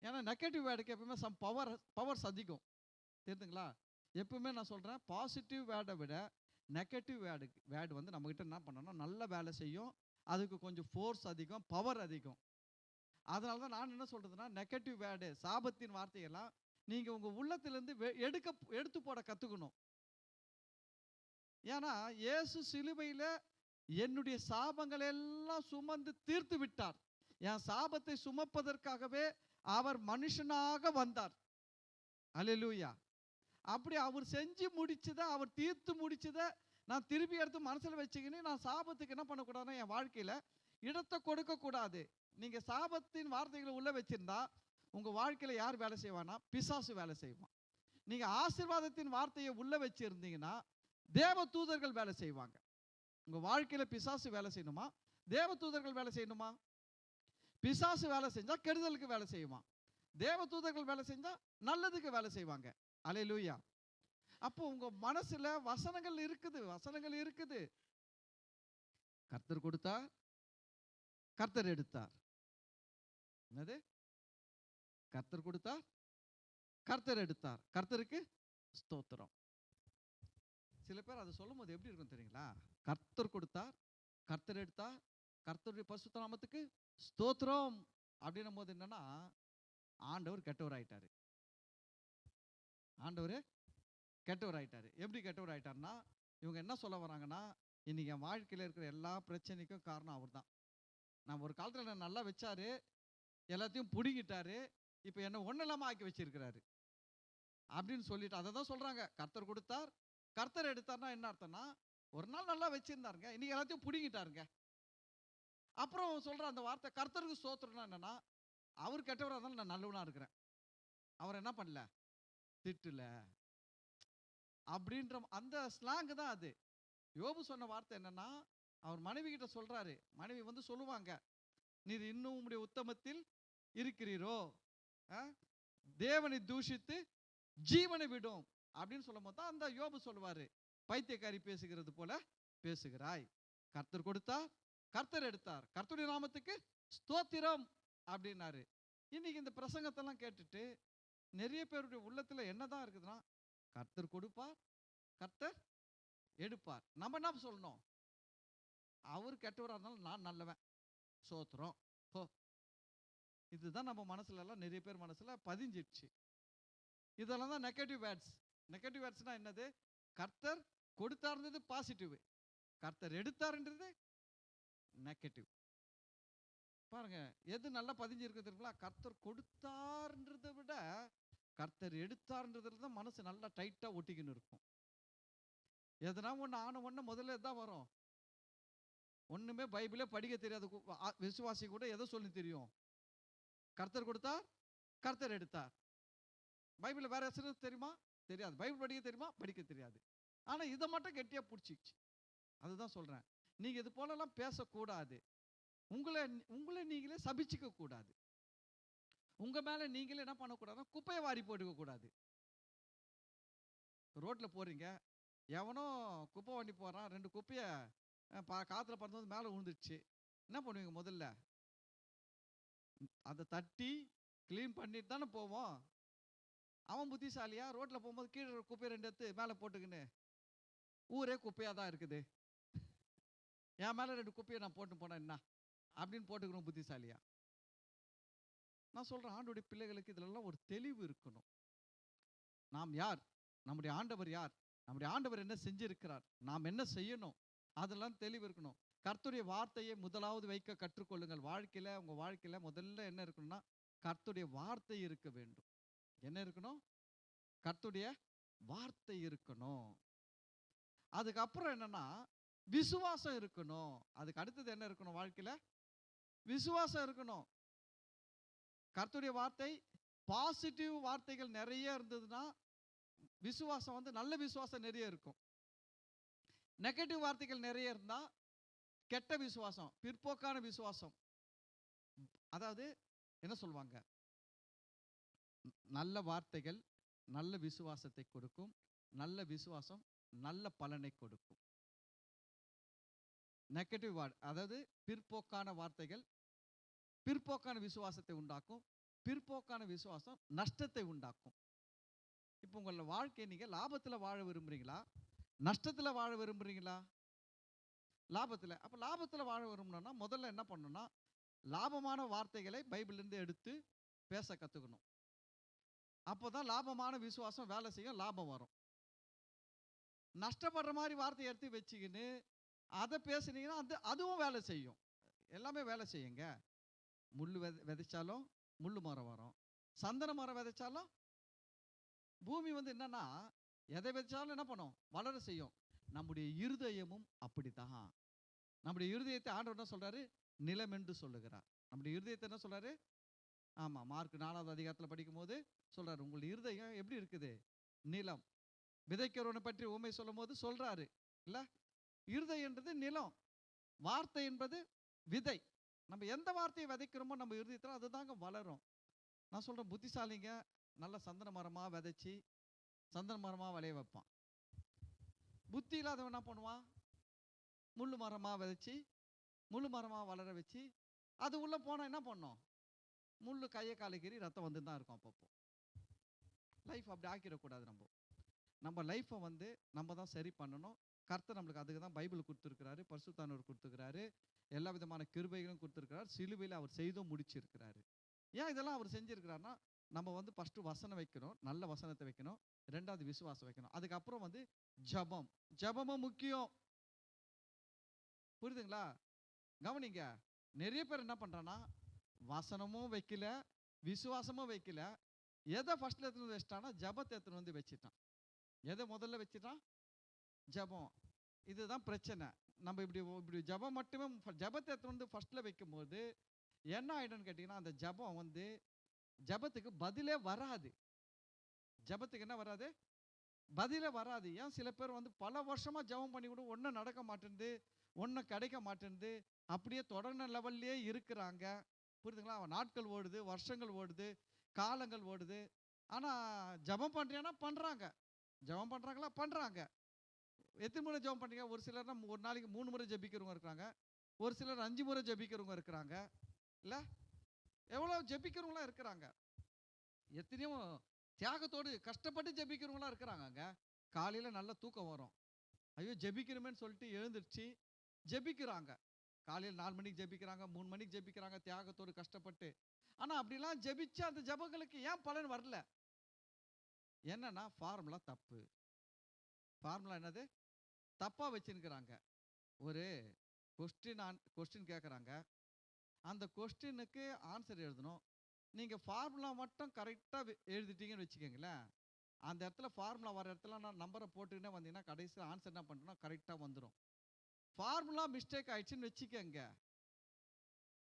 ஏன்னா நெகட்டிவ் வேர்டுக்கு எப்பவுமே பவர்ஸ் அதிகம். தெரியுதுங்களா? எப்பவுமே நான் சொல்கிறேன், பாசிட்டிவ் வேர்டை விட நெகட்டிவ் வேர்டு வந்து நம்மகிட்ட என்ன பண்ணணும்னா நல்ல வேலை செய்யும். அதுக்கு கொஞ்சம் ஃபோர்ஸ் அதிகம், பவர் அதிகம். அதனால தான் நான் என்ன சொல்கிறதுனா, நெகட்டிவ் வேர்டு, சாபத்தின் வார்த்தையெல்லாம் நீங்கள் உங்கள் உள்ளத்திலேருந்து எடுத்து போட கற்றுக்கணும். ஏன்னா இயேசு சிலுவையில் என்னுடைய சாபங்கள் எல்லாம் சுமந்து தீர்த்து விட்டார். என் சாபத்தை சுமப்பதற்காகவே அவர் மனுஷனாக வந்தார். அல்லேலூயா. அப்படி அவர் செஞ்சு முடிச்சதை, அவர் தீர்த்து முடிச்சதை நான் திருப்பி எடுத்து மனசில் வச்சுக்கின்னு நான் சாபத்துக்கு என்ன பண்ணக்கூடாதுன்னா என் வாழ்க்கையில் இடத்தை கொடுக்கக்கூடாது. நீங்கள் சாபத்தின் வார்த்தைகளை உள்ளே வச்சிருந்தா உங்கள் வாழ்க்கையில் யார் வேலை செய்வானா? பிசாசு வேலை செய்வான். நீங்கள் ஆசீர்வாதத்தின் வார்த்தையை உள்ளே வச்சிருந்தீங்கன்னா தேவ தூதர்கள் வேலை செய்வாங்க. உங்கள் வாழ்க்கையில் பிசாசு வேலை செய்யணுமா? தேவ தூதர்கள் வேலை செய்யணுமா? பிசாசு வேலை செஞ்சால் கெடுதலுக்கு வேலை செய்வான். தேவ தூதர்கள் வேலை செஞ்சால் நல்லதுக்கு வேலை செய்வாங்க. அல்லேலூயா. அப்போ உங்க மனசுல வசனங்கள் இருக்குது. கர்த்தர் கொடுத்தார், கர்த்தர் எடுத்தார். என்னது? கர்த்தர் கொடுத்தார், கர்த்தர் எடுத்தார். கர்த்தருக்கு ஸ்தோத்திரம். சில பேர் அதை சொல்லும் போது எப்படி இருக்கும் தெரியுங்களா? கர்த்தர் கொடுத்தார், கர்த்தர் எடுத்தார், கர்த்தருடைய பரிசுத்த நாமத்துக்கு ஸ்தோத்திரம் அப்படின்னும் போது என்னன்னா, ஆண்டவர் கெட்டவர் ஆயிட்டாரு. ஆண்டவர் கெட்டவர் ஆயிட்டாரு. எப்படி கெட்டவர் ஆயிட்டாருன்னா, இவங்க என்ன சொல்ல வராங்கன்னா, இன்னைக்கு என் வாழ்க்கையில் இருக்கிற எல்லா பிரச்சனைக்கும் காரணம் அவர் தான். நான் ஒரு காலத்தில் என்ன நல்லா வச்சாரு, எல்லாத்தையும் பிடுங்கிட்டாரு, இப்போ என்ன ஒன்றும் இல்லாமல் ஆக்கி வச்சிருக்கிறாரு அப்படின்னு சொல்லிட்டு அதை தான் சொல்றாங்க. கர்த்தர் கொடுத்தார், கர்த்தர் எடுத்தார்னா என்ன அர்த்தம்னா, ஒரு நாள் நல்லா வச்சிருந்தாருங்க, இன்னைக்கு எல்லாத்தையும் பிடுங்கிட்டாருங்க. அப்புறம் சொல்ற அந்த வார்த்தை கர்த்தருக்கு ஸ்தோத்திரம்னா என்னன்னா, அவர் கெட்டவராக இருந்தாலும் நான் நல்லவனா இருக்கிறேன், அவர் என்ன பண்ணல, திட்டல அப்படின்ற அந்த ஸ்லாங் தான் அது. யோபு சொன்ன வார்த்தை என்னன்னா, அவர் மனைவி கிட்ட சொல்றாரு. மனைவி வந்து சொல்லுவாங்க, நீர் இன்னும் உம்முடைய உத்தமத்தில் இருக்கிறீரோ, தேவனை தூஷித்து ஜீவனை விடும் அப்படின்னு சொல்லும் போது தான் அந்த யோபு சொல்லுவாரு, பைத்தியக்காரி பேசுகிறது போல பேசுகிறாய். கர்த்தர் கொடுத்தார், கர்த்தர் எடுத்தார், கர்த்தருடைய நாமத்துக்கு ஸ்தோத்திரம் அப்படின்னாரு. இன்னைக்கு இந்த பிரசங்கத்தெல்லாம் கேட்டுட்டு நிறைய பேருடைய உள்ளத்துல என்னதான் இருக்குதுன்னா, கர்த்தர் கொடுப்பார், கர்த்தர் எடுப்பார். நம்ம என்ன சொல்லணும்? அவர் கெட்டவராக இருந்தாலும் நான் நல்லவன், சோத்திரம். இதுதான் நம்ம மனசுல எல்லாம் நிறைய பேர் மனசுல பதிஞ்சிடுச்சு. இதெல்லாம் தான் நெகட்டிவ் வேர்ட்ஸ். நெகட்டிவ் வேர்ட்ஸ்னா என்னது? கர்த்தர் கொடுத்தாருன்றது பாசிட்டிவ், கர்த்தர் எடுத்தாருன்றது நெகட்டிவ். பாருங்க, எது நல்லா பதிஞ்சிருக்கு தெரியுங்களா? கர்த்தர் கொடுத்தார்ன்றதை விட கர்த்தர் எடுத்தார்ன்றதுல தான் மனசு நல்லா டைட்டா ஒட்டிக்கின்னு இருக்கும். எதனா ஒன்று ஆன ஒன்று முதல்ல தான் வரும். ஒண்ணுமே பைபிளே படிக்க தெரியாது விசுவாசி கூட எதை சொல்லி தெரியும்? கர்த்தர் கொடுத்தார், கர்த்தர் எடுத்தார். பைபிள் வேற எது தெரியுமா? தெரியாது. பைபிள் படிக்க தெரியுமா? படிக்க தெரியாது. ஆனா இதை மட்டும் கெட்டியா பிடிச்சிச்சு. அதுதான் சொல்றேன், நீங்க இது போலலாம் பேசக்கூடாது. உங்களை நீங்களே சபிச்சுக்க கூடாது. உங்க மேல நீங்களே என்ன பண்ணக்கூடாது? குப்பையை வாரி போட்டுக்க கூடாது. ரோட்ல போறீங்க, எவனோ குப்பை வண்டி போறான், 2 குப்பையை காத்துல பறந்து மேலே விழுந்துடுச்சு. என்ன பண்ணுவீங்க? முதல்ல அதை தட்டி கிளீன் பண்ணிட்டு தானே போவோம். அவன் புத்திசாலியா ரோட்ல போகும்போது கீழே குப்பையை 2 எடுத்து மேலே போட்டுக்கின்னு ஊரே குப்பையாக தான் இருக்குது, என் மேலே 2 குப்பையை நான் போட்டு போனேன் என்ன அப்படின்னு போட்டுக்கணும் புத்திசாலியா? நான் சொல்கிறேன், ஆண்டோடைய பிள்ளைகளுக்கு இதிலெல்லாம் ஒரு தெளிவு இருக்கணும். நாம் யார், நம்முடைய ஆண்டவர் யார், நம்முடைய ஆண்டவர் என்ன செஞ்சிருக்கிறார், நாம் என்ன செய்யணும், அதெல்லாம் தெளிவு இருக்கணும். கர்த்தருடைய வார்த்தையை முதலாவது வைக்க கற்றுக்கொள்ளுங்கள். வாழ்க்கையில், உங்கள் வாழ்க்கையில் முதல்ல என்ன இருக்கணும்னா கர்த்தருடைய வார்த்தை இருக்க வேண்டும். என்ன இருக்கணும்? கர்த்தருடைய வார்த்தை இருக்கணும். அதுக்கப்புறம் என்னன்னா விசுவாசம் இருக்கணும். அதுக்கு அடுத்தது என்ன இருக்கணும்? வாழ்க்கையில் விசுவாசம் இருக்கணும். கர்த்தருடைய வார்த்தை பாசிட்டிவ் வார்த்தைகள் நிறைய இருந்ததுன்னா விசுவாசம் நல்ல விசுவாசம் நிறைய இருக்கும். நெகட்டிவ் வார்த்தைகள் நிறைய இருந்தால் கெட்ட விசுவாசம், பிற்போக்கான விசுவாசம். அதாவது என்ன சொல்லுவாங்க, நல்ல வார்த்தைகள் நல்ல விசுவாசத்தை கொடுக்கும், நல்ல விசுவாசம் நல்ல பலனை கொடுக்கும். நெகட்டிவ் வார்ட், அதாவது பிற்போக்கான வார்த்தைகள் பிற்போக்கான விசுவாசத்தை உண்டாக்கும், பிற்போக்கான விசுவாசம் நஷ்டத்தை உண்டாக்கும். இப்போ உங்களோட வாழ்க்கை நீங்கள் லாபத்தில் வாழ விரும்புகிறீங்களா, நஷ்டத்தில் வாழ விரும்புகிறீங்களா? லாபத்தில். அப்போ லாபத்தில் வாழ விரும்பணும்னா முதல்ல என்ன பண்ணணும்னா லாபமான வார்த்தைகளை பைபிள்லேருந்து எடுத்து பேச கற்றுக்கணும். அப்போ தான் லாபமான விசுவாசம் வேலை செய்யும், லாபம் வரும். நஷ்டப்படுற மாதிரி வார்த்தையை எடுத்து வச்சுக்கின்னு அதை பேசுனீங்கன்னா அதுவும் வேலை செய்யும். எல்லாமே வேலை செய்யுங்க. முள் விதைச்சாலும் முள் மரம் வரும், சந்தன மரம் விதைச்சாலும் பூமி என்னன்னா எதை விதைச்சாலும் என்ன பண்ணும், வளர செய்யும். நம்முடைய இருதயமும் அப்படித்தான். நம்முடைய இருதயத்தை ஆண்டவர் என்ன சொல்றாரு? நிலம் என்று சொல்லுகிறார். நம்முடைய இருதயத்தை என்ன சொல்றாரு? ஆமாம், மார்க் 4வது அதிகாரத்தில் படிக்கும் போது சொல்றாரு, உங்கள் இருதயம் எப்படி இருக்குது? நிலம். விதைக்கிறவனை பற்றி உண்மை சொல்லும் போது சொல்றாரு இல்ல, இருதயம் என்றது நிலம், வார்த்தை என்பது விதை. நம்ம எந்த வார்த்தையை விதைக்கிறோமோ நம்ம இருதயத்தில் அதுதாங்க வளரும். நான் சொல்றேன், புத்திசாலிங்க நல்ல சந்தன மரமா விதைச்சி சந்தன மரமா விளைய வைப்பான். புத்தி இல்லாதவன் என்ன பண்ணுவான்? முள்ளு மரமா விதைச்சி முள்ளு மரமா வளர வச்சு அது உள்ள போனா என்ன பண்ணும்? முள்ளு கையை காலைக்கீறி ரத்தம் வந்து தான் இருக்கும். அப்பப்போ லைஃப் அப்படி ஆக்கிடக்கூடாது. நம்ம லைஃப்பை நம்ம தான் சரி பண்ணணும். கர்த்தர் நம்மளுக்கு அதுக்கு தான் பைபிள் கொடுத்துருக்கிறாரு, பரிசுத்தானவர் கொடுத்துருக்கிறாரு, எல்லா விதமான கிருபைகளும் கொடுத்துருக்கிறார், சிலுவையில் அவர் செய்தும் முடிச்சிருக்கிறாரு. ஏன் இதெல்லாம் அவர் செஞ்சிருக்கிறாருன்னா நம்ம ஃபஸ்ட்டு வசனம் வைக்கணும், நல்ல வசனத்தை வைக்கணும், 2வது விசுவாசம் வைக்கணும், அதுக்கப்புறம் ஜபம். ஜபமும் முக்கியம். புரியுதுங்களா? கவனிங்க, நிறைய பேர் என்ன பண்ணுறான்னா வசனமும் வைக்கல, விசுவாசமும் வைக்கல, எதை ஃபர்ஸ்ட்ல எடுத்துன்னு வச்சிட்டான்னா ஜபத்தை எடுத்துன்னு வச்சுட்டான். எதை முதல்ல வச்சுட்டான்? ஜபம். இதுதான் பிரச்சனை. நம்ம இப்படி ஜபம் மட்டுமே ஜபத்தை எடுத்துன்னு ஃபர்ஸ்ட்ல வைக்கும்போது என்ன ஆகிடும்னு கேட்டிங்கன்னா அந்த ஜபம் ஜபத்துக்கு பதிலே வராது. ஜபத்துக்கு என்ன வராது? பதிலே வராது. ஏன் சில பேர் பல வருஷமாக ஜபம் பண்ணி கூட ஒன்றும் நடக்க மாட்டேங்குது, ஒன்றும் கிடைக்க மாட்டேங்குது, அப்படியே தொடர்ன லெவல்லே இருக்கிறாங்க. புரியுதுங்களா? நாட்கள் ஓடுது, வருஷங்கள் ஓடுது, காலங்கள் ஓடுது. ஆனால் ஜபம் பண்ணுறியானா பண்ணுறாங்க. ஜபம் பண்ணுறாங்களா? பண்ணுறாங்க. எத்தனை முறை ஜபம் பண்ணுறீங்க? ஒரு சிலர்னா ஒரு நாளைக்கு 3 முறை ஜபிக்கிறவங்க இருக்கிறாங்க, ஒரு சிலர் 5 முறை ஜபிக்கிறவங்க இருக்கிறாங்க. இல்லை, எவ்வளோ ஜபிக்கிறவங்களாம் இருக்கிறாங்க. எத்தனையோ தியாகத்தோடு கஷ்டப்பட்டு ஜபிக்கிறவங்களாம் இருக்கிறாங்க. காலையில் நல்ல தூக்கம் வரும், ஐயோ ஜபிக்கிறோமேன்னு சொல்லிட்டு எழுந்திரிச்சு ஜபிக்கிறாங்க. காலையில் 4 மணிக்கு ஜபிக்கிறாங்க, 3 மணிக்கு ஜபிக்கிறாங்க, தியாகத்தோடு கஷ்டப்பட்டு. ஆனால் அப்படிலாம் ஜபிச்சு அந்த ஜபங்களுக்கு ஏன் பலன் வரல? என்னன்னா ஃபார்முலா தப்பு. ஃபார்முலா என்னது? தப்பாக வச்சுருக்கிறாங்க. ஒரு கொஸ்டின் கேட்குறாங்க, அந்த கொஸ்டினுக்கு ஆன்சர் எழுதணும். நீங்கள் ஃபார்முலா மட்டும் கரெக்டாக எழுதிட்டீங்கன்னு வச்சுக்கோங்களேன், அந்த இடத்துல ஃபார்முலா வர இடத்துல நான் நம்பரை போட்டுக்கிட்டே வந்தீங்கன்னா கடைசியில் ஆன்சர் என்ன பண்ணுறோன்னா கரெக்டாக வந்துடும். ஃபார்முலா மிஸ்டேக் ஆயிடுச்சுன்னு வச்சுக்கோங்க,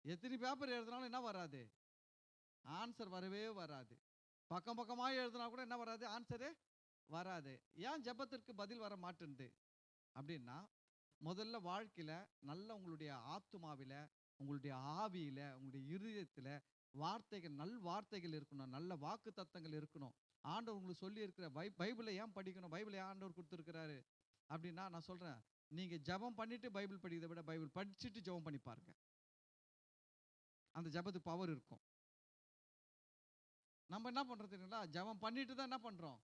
எத்தனை பேப்பர் எழுதினாலும் என்ன வராது? ஆன்சர் வரவே வராது. பக்கம் பக்கமாக எழுதினா கூட என்ன வராது? ஆன்சரு வராது. ஏன் ஜபத்திற்கு பதில் வர மாட்டேன்து அப்படின்னா, முதல்ல வாழ்க்கையில் நல்ல உங்களுடைய ஆத்துமாவில், உங்களுடைய ஆவியில், உங்களுடைய இருதயத்தில் வார்த்தைகள், நல் வார்த்தைகள் இருக்கணும், நல்ல வாக்கு தத்தங்கள் இருக்கணும். ஆண்டவர் உங்களுக்கு சொல்லி இருக்கிற பைபிளை ஏன் படிக்கணும்? பைபிளை ஏன் ஆண்டவர் கொடுத்துருக்கிறாரு அப்படின்னா, நான் சொல்கிறேன், நீங்கள் ஜபம் பண்ணிட்டு பைபிள் படிக்கிறதை விட பைபிள் படிச்சுட்டு ஜபம் பண்ணி பாருங்க, அந்த ஜபத்துக்கு பவர் இருக்கும். நம்ம என்ன பண்ணுறோம் தெரியுங்களா? ஜபம் பண்ணிட்டு தான் என்ன பண்ணுறோம்?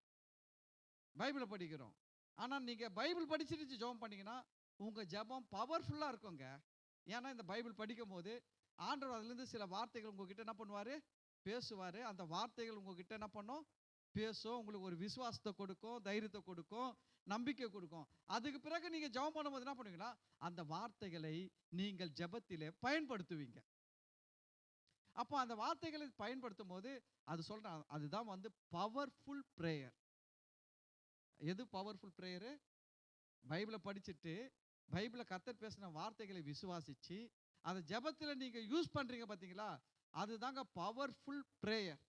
பைபிளை படிக்கிறோம். ஆனால் நீங்கள் பைபிள் படிச்சுட்டு ஜெபம் பண்ணீங்கன்னா உங்கள் ஜெபம் பவர்ஃபுல்லாக இருக்குங்க. ஏன்னா இந்த பைபிள் படிக்கும் போது ஆண்டவர் அதுலேருந்து சில வார்த்தைகள் உங்ககிட்ட என்ன பண்ணுவார், பேசுவார். அந்த வார்த்தைகள் உங்ககிட்ட என்ன பண்ணும், பேசும். உங்களுக்கு ஒரு விசுவாசத்தை கொடுக்கும், தைரியத்தை கொடுக்கும், நம்பிக்கை கொடுக்கும். அதுக்கு பிறகு நீங்கள் ஜெபம் பண்ணும்போது என்ன பண்ணுவீங்கன்னா அந்த வார்த்தைகளை நீங்கள் ஜெபத்திலே பயன்படுத்துவீங்க. அப்போ அந்த வார்த்தைகளை பயன்படுத்தும் போது அது சொல்கிறேன், அதுதான் வந்து பவர்ஃபுல் ப்ரேயர். எது பவர்ஃபுல் ப்ரேயரு? பைபிளை படிச்சுட்டு பைபிளை கர்த்தர் பேசின வார்த்தைகளை விசுவாசிச்சு அதை ஜெபத்தில் நீங்கள் யூஸ் பண்ணுறீங்க பார்த்தீங்களா, அதுதாங்க பவர்ஃபுல் ப்ரேயர்.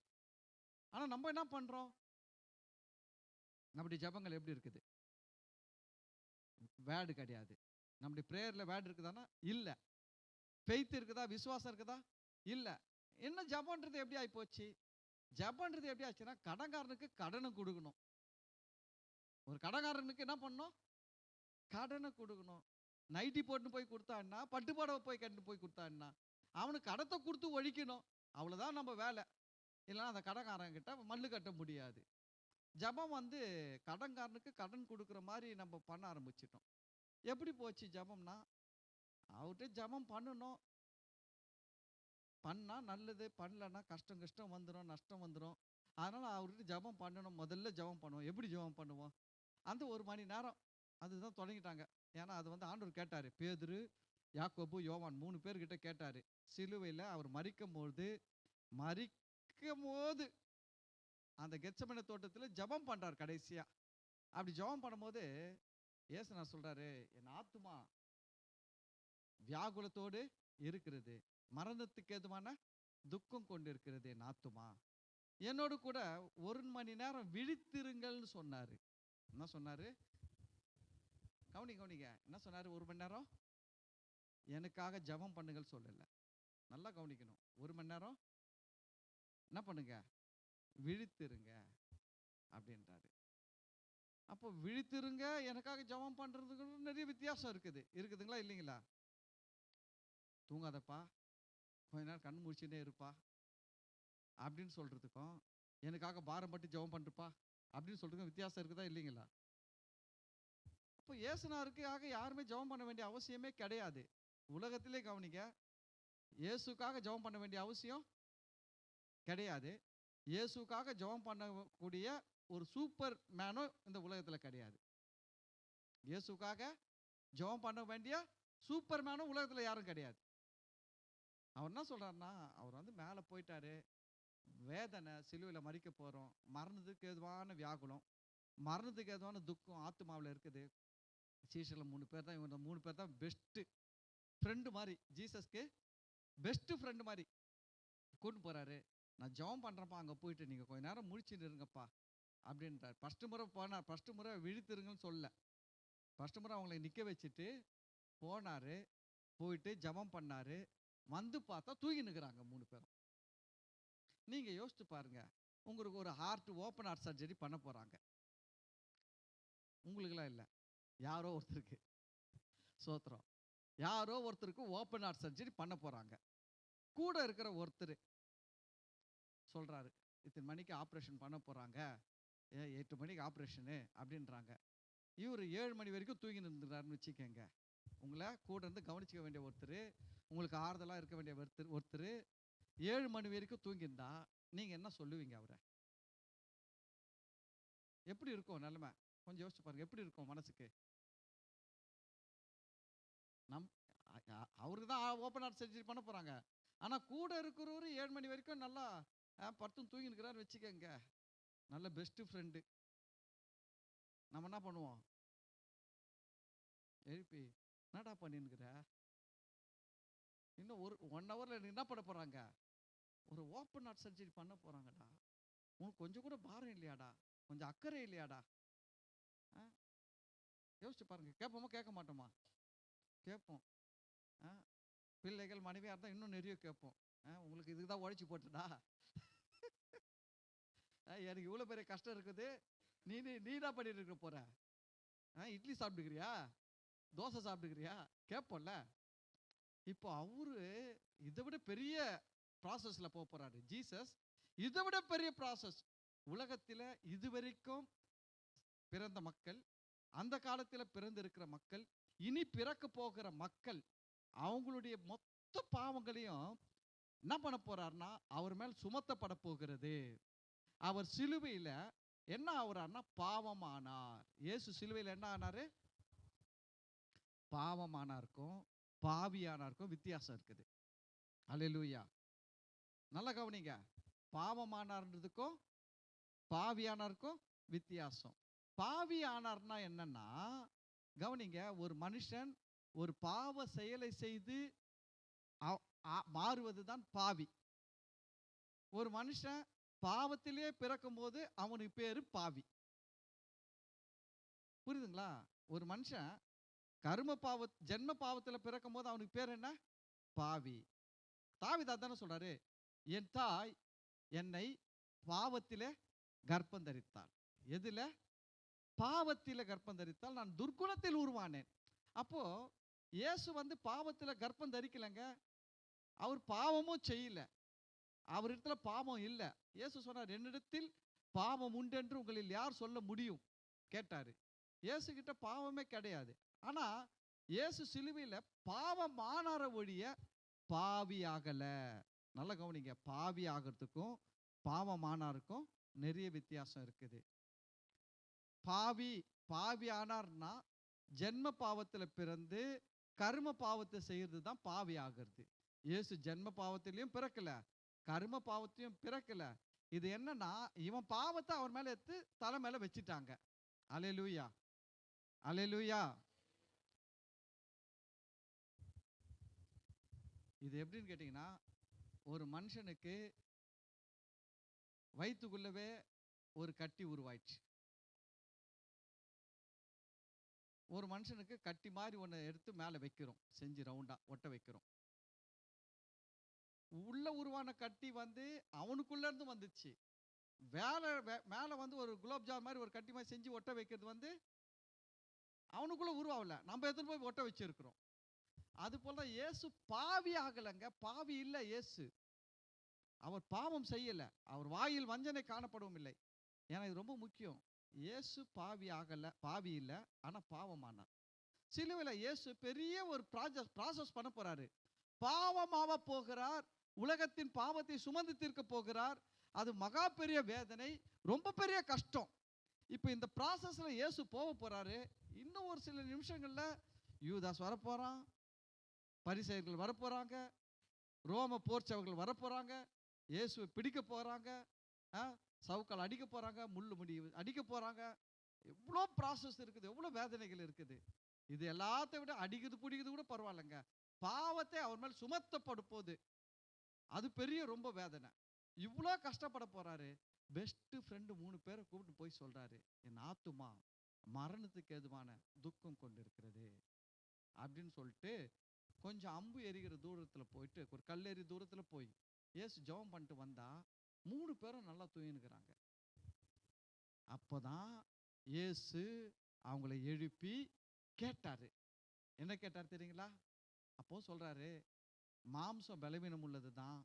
ஆனால் நம்ம என்ன பண்ணுறோம், நம்முடைய ஜெபங்கள் எப்படி இருக்குது? வேர்டு கிடையாது. நம்முடைய ப்ரேயரில் வேர்டு இருக்குதானா? இல்லை. ஃபெய்த் இருக்குதா, விசுவாசம் இருக்குதா? இல்லை. என்ன ஜெபன்றது எப்படி ஆகிப்போச்சு? ஜெபன்றது எப்படி ஆச்சுன்னா கடன்காரனுக்கு கடனை கொடுக்கணும். ஒரு கடன்காரனுக்கு என்ன பண்ணணும், கடனை கொடுக்கணும். நைட்டி போட்டுன்னு போய் கொடுத்தான்னா, பட்டு புடவை போய் கட்டு போய் கொடுத்தான்னா, அவனுக்கு கடத்தை கொடுத்து ஒழிக்கணும். அவ்வளோதான் நம்ம வேலை. இல்லைன்னா அந்த கடன்காரங்கிட்ட மல்லு கட்ட முடியாது. ஜெபம் வந்து கடன்காரனுக்கு கடன் கொடுக்குற மாதிரி நம்ம பண்ண ஆரம்பிச்சிட்டோம். எப்படி போச்சு ஜெபம்னா, அவர்கிட்ட ஜெபம் பண்ணணும், பண்ணால் நல்லது, பண்ணலன்னா கஷ்டம் கஷ்டம் வந்துடும், நஷ்டம் வந்துடும். அதனால் அவர்கிட்ட ஜெபம் பண்ணணும். முதல்ல ஜெபம் பண்ணுவோம். எப்படி ஜெபம் பண்ணுவோம்? அந்த 1 மணி நேரம் அதுதான் தொடங்கிட்டாங்க. ஏன்னா அது வந்து ஆண்டவர் கேட்டார். பேதுரு, யாக்கோபு, யோவான் 3 பேர்கிட்ட கேட்டார். சிலுவையில் அவர் மரிக்கும் போது அந்த கெத்செமனே தோட்டத்தில் ஜெபம் பண்ணுறார் கடைசியாக. அப்படி ஜெபம் பண்ணும்போது இயேசுநாதர் சொல்கிறாரு, என் ஆத்துமா வியாகுலத்தோடு இருக்கிறது, மரணத்துக்கு ஏதுவான துக்கம் கொண்டு இருக்கிறது என் ஆத்துமா. என்னோடு கூட 1 மணி நேரம் விழித்திருங்கள்னு சொன்னார். என்ன சொன்னார்? கவனிங்க. என்ன சொன்னார்? 1 மணி நேரம் எனக்காக ஜெபம் பண்ணுங்கள் சொல்லலை. நல்லா கவனிக்கணும். 1 மணி நேரம் என்ன பண்ணுங்க, விழித்திருங்க அப்படின்றாரு. அப்போ விழித்திருங்க, எனக்காக ஜெபம் பண்ணுறதுக்கு நிறைய வித்தியாசம் இருக்குதுங்களா இல்லைங்களா? தூங்காதப்பா, கொஞ்ச நேரம் கண் முடிச்சுட்டே இருப்பா அப்படின்னு சொல்கிறதுக்கும், எனக்காக பாரம் பட்டு ஜெபம் பண்ணுப்பா அப்படின்னு சொல்கிறதுக்கும் வித்தியாசம் இருக்குதா இல்லைங்களா? அப்போ இயேசுனாருக்காக யாருமே ஜெபம் பண்ண வேண்டிய அவசியமே கிடையாது. உலகத்திலே கவனிங்க, இயேசுக்காக ஜெபம் பண்ண வேண்டிய அவசியம் கிடையாது. இயேசுக்காக ஜெபம் பண்ணக்கூடிய ஒரு சூப்பர் மேனும் இந்த உலகத்தில் கிடையாது. இயேசுக்காக ஜெபம் பண்ண வேண்டிய சூப்பர் மேனும் உலகத்தில் யாரும் கிடையாது. அவர் என்ன சொல்கிறாருன்னா, அவர் வந்து மேலே போயிட்டாரு, வேதனை, சிலுவையில் மரிக்க போகிறோம், மரணத்துக்கு ஏதுவான வியாகுலம், மரணத்துக்கு ஏதுவான துக்கம் ஆத்மாவில் இருக்குது. சீஷரில் 3 பேர் தான், இவங்க 3 பேர் தான் பெஸ்ட்டு ஃப்ரெண்டு மாதிரி, ஜீசஸ்க்கு பெஸ்ட்டு ஃப்ரெண்டு மாதிரி கூட்டு போகிறாரு. நான் ஜெபம் பண்ணுறப்பா, அங்கே போயிட்டு நீங்கள் கொஞ்ச நேரம் முழிச்சுட்டு இருங்கப்பா அப்படின்றார். ஃபஸ்ட்டு முறை போனார். ஃபஸ்ட்டு முறை விழித்திருங்கன்னு சொல்ல, ஃபஸ்ட்டு முறை அவங்களை நிற்க வச்சுட்டு போனார். போயிட்டு ஜெபம் பண்ணார். வந்து பார்த்தா தூங்கி நிற்கிறாங்க 3 பேரும். நீங்கள் யோசிச்சு பாருங்கள், உங்களுக்கு ஒரு ஓப்பன் ஹார்ட் சர்ஜரி பண்ண போகிறாங்க. உங்களுக்கெல்லாம் இல்லை, யாரோ ஒருத்தருக்கு, சோத்திரம், யாரோ ஒருத்தருக்கு ஓப்பன் ஹார்ட் சர்ஜரி பண்ண போகிறாங்க. கூட இருக்கிற ஒருத்தர் சொல்கிறாரு, இத்தனை மணிக்கு ஆப்ரேஷன் பண்ண போகிறாங்க, 8 மணிக்கு ஆப்ரேஷனு அப்படின்றாங்க. இவர் 7 மணி வரைக்கும் தூங்கி நின்றுறாருன்னு வச்சுக்கோங்க. உங்களை கூட இருந்து கவனிச்சிக்க வேண்டிய ஒருத்தர், உங்களுக்கு ஆறுதலாக இருக்க வேண்டிய ஒருத்தர் 7 மணி வரைக்கும் தூங்கியிருந்தா நீங்கள் என்ன சொல்லுவீங்க? அவரை எப்படி இருக்கும் நிலைமை? கொஞ்சம் யோசிச்சு பாருங்க, எப்படி இருக்கும் மனசுக்கு? அவருக்கு தான் ஓப்பன் ஹார்ட் சர்ஜரி பண்ண போகிறாங்க. ஆனால் கூட இருக்கிறவரு 7 மணி வரைக்கும் நல்லா படுத்து தூங்கி இருக்கிறாரு வச்சுக்கோங்க. நல்ல பெஸ்ட்டு ஃப்ரெண்டு. நம்ம என்ன பண்ணுவோம்? எழுப்பி, என்னடா பண்ணின்னுக்கிற, இன்னும் 1 ஹவரில் என்ன பண்ண போகிறாங்க? ஒரு ஓப்பன் ஹார்ட் சர்ஜரி பண்ண போகிறாங்கடா, உனக்கு கொஞ்சம் கூட பாரம் இல்லையாடா, கொஞ்சம் அக்கறை இல்லையாடா? யோசிச்சு பாருங்க. கேட்போமா கேட்க மாட்டோமா? கேட்போம். பிள்ளைகள் மனைவியாக இருந்தால் இன்னும் நிறைய கேட்போம். உங்களுக்கு இதுக்கு தான் உழைச்சி போட்டுடா, எனக்கு இவ்வளோ பெரிய கஷ்டம் இருக்குது, நீ தான் பண்ணிட்டு இருக்க போற, இட்லி சாப்பிட்டுக்கிறியா, தோசை சாப்பிட்டுக்கிறியா கேட்போம்ல. இப்போ அவரு இதை விட பெரிய ப்ராசஸில் போக போகிறாரு. ஜீசஸ் இதை விட பெரிய ப்ராசஸ். உலகத்தில் இதுவரைக்கும் பிறந்த மக்கள் அந்த காலத்தில் பிறந்திருக்கிற மக்கள், இனி பிறக்க போகிற மக்கள், அவங்களுடைய மொத்த பாவங்களையும் என்ன பண்ண போறாருன்னா அவர் மேல் சுமத்தப்பட போகிறது. அவர் சிலுவையில என்ன ஆகுறாருன்னா பாவமானார். இயேசு சிலுவையில் என்ன ஆனாரு? பாவமானாருக்கும் பாவியானாருக்கும் வித்தியாசம் இருக்குது. அல்லேலூயா. நல்லா கவனிங்க. பாவமானார்ன்றதுக்கும் பாவியானாருக்கும் வித்தியாசம். பாவியானார்னா என்னன்னா, கவனிங்க, ஒரு மனுஷன் ஒரு பாவ செயலை செய்து மாறுவது தான் பாவி. ஒரு மனுஷன் பாவத்திலே பிறக்கும் போது அவனுக்கு பேரு பாவி. புரியுதுங்களா? ஒரு மனுஷன் ஜென்ம பாவத்துல பிறக்கும் போது அவனுக்கு பேர் என்ன? பாவி. தாவீது அதானே சொல்றாரு, என் தாய் என்னை பாவத்திலே கர்ப்பம் தரித்தாள். எதுல? பாவத்தில கர்ப்பம் தரித்தால், நான் துர்க்குணத்தில் உருவானேன். அப்போ இயேசு வந்து பாவத்தில கர்ப்பம் தரிக்கலங்க. அவர் பாவமும் செய்யல. அவரிடத்துல பாவம் இல்ல. இயேசு சொன்னார், என்னிடத்தில் பாவம் உண்டென்று உங்களில் யார் சொல்ல முடியும் கேட்டாரு. இயேசு கிட்ட பாவமே கிடையாது. ஆனா இயேசு சிலுவையில பாவமானார ஒழிய பாவி ஆகல. நல்லா கவனிங்க, பாவி ஆகிறதுக்கும் பாவமானாருக்கும் நிறைய வித்தியாசம் இருக்குது. பாவி ஆனார்னா ஜென்ம பாவத்துல பிறந்து கர்ம பாவத்தை செய்யறது தான் பாவி ஆகிறது. இயேசு ஜென்ம பாவத்திலையும் பிறக்கல, கர்ம பாவத்தையும் பிறக்கல. இது என்னன்னா, இவன் பாவத்தை அவர் மேல எடுத்து தலை மேல வச்சிட்டாங்க. அல்லேலூயா, அல்லேலூயா. இது எப்படின்னு கேட்டீங்கன்னா, ஒரு மனுஷனுக்கு வயிற்றுக்குள்ளவே ஒரு கட்டி உருவாயிடுச்சு. ஒரு மனுஷனுக்கு கட்டி மாதிரி ஒன்று எடுத்து மேலே வைக்கிறோம், செஞ்சு ரவுண்டா ஒட்ட வைக்கிறோம். உள்ள உருவான கட்டி வந்து அவனுக்குள்ள இருந்து வந்துச்சு. மேலே வந்து ஒரு குலோப் ஜாம் மாதிரி ஒரு கட்டி மாதிரி செஞ்சு ஒட்ட வைக்கிறது வந்து அவனுக்குள்ள உருவாகல, நம்ம எடுத்துட்டு போய் ஒட்ட வச்சிருக்கிறோம். அது போல இயேசு பாவி ஆகலைங்க, பாவி இல்லை இயேசு. அவர் பாவம் செய்யல, அவர் வாயில் வஞ்சனை காணப்படவும் இல்லை. ஏன்னா இது ரொம்ப முக்கியம். இயேசு பாவி ஆகல, பாவி இல்லை, ஆனா பாவமானார். சிலுவையில் இயேசு பெரிய ஒரு ப்ராசஸ் பண்ண போறாரு. பாவமாக போகிறார், உலகத்தின் பாவத்தை சுமந்து தீர்க்க போகிறார். அது மகா பெரிய வேதனை, ரொம்ப பெரிய கஷ்டம். இப்போ இந்த ப்ராசஸ்ல இயேசு போக போறாரு. இன்னும் ஒரு சில நிமிஷங்கள்ல யூதாஸ் வரப்போறான், பரிசேயர்கள் வரப்போறாங்க, ரோம போர்ச்சவர்கள் வரப்போறாங்க, இயேசுவை பிடிக்க போறாங்க, சவுக்கால் அடிக்க போறாங்க, முள்ளு முடி அடிக்க போறாங்க. எவ்வளோ ப்ராசஸ் இருக்குது, எவ்வளோ வேதனைகள் இருக்குது. இது எல்லாத்தை விட அடிக்குது பிடிக்குது கூட பரவாயில்லைங்க, பாவத்தை அவர் மேல் சுமத்தப்படும் போது அது பெரிய ரொம்ப வேதனை. இவ்வளோ கஷ்டப்பட போறாரு. பெஸ்ட் ஃப்ரெண்டு 3 பேரை கூப்பிட்டு போய் சொல்றாரு, என் ஆத்துமா மரணத்துக்கு ஏதுவான துக்கம் கொண்டு இருக்கிறது அப்படின்னு சொல்லிட்டு கொஞ்சம் அம்பு எறிகிற தூரத்துல போயிட்டு, ஒரு கல்லெறி தூரத்துல போய் இயேசு ஜெபம் பண்ணிட்டு வந்தா 3 பேரும் நல்லா தூங்கினுக்கிறாங்க. அப்போதான் இயேசு அவங்கள எழுப்பி கேட்டாரு. என்ன கேட்டார் தெரியுங்களா? அப்போ சொல்றாரு, மாம்சம் பலவீனம் உள்ளது தான்,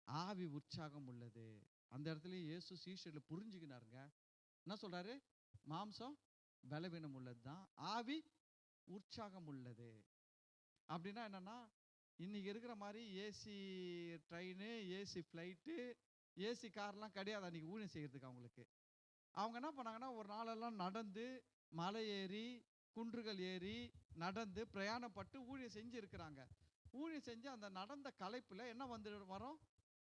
ஆவி உற்சாகம் உள்ளது. அந்த இடத்துல இயேசு சீஷர்களை புரிஞ்சுக்கினாருங்க. என்ன சொல்றாரு? மாம்சம் பலவீனம் உள்ளது தான், ஆவி உற்சாகம் உள்ளது. அப்படின்னா என்னன்னா, இன்னைக்கு இருக்கிற மாதிரி AC train, AC flight, AC கார்லாம் கிடையாது அன்னைக்கு ஊழியம் செய்யறதுக்கு. அவங்க என்ன பண்ணாங்கன்னா, ஒரு நாளெல்லாம் நடந்து, மலை ஏறி, குன்றுகள் ஏறி, நடந்து பிரயாணப்பட்டு ஊழியம் செஞ்சு இருக்கிறாங்க. ஊழியம் செஞ்சு அந்த நடந்த களைப்புல என்ன வரும்?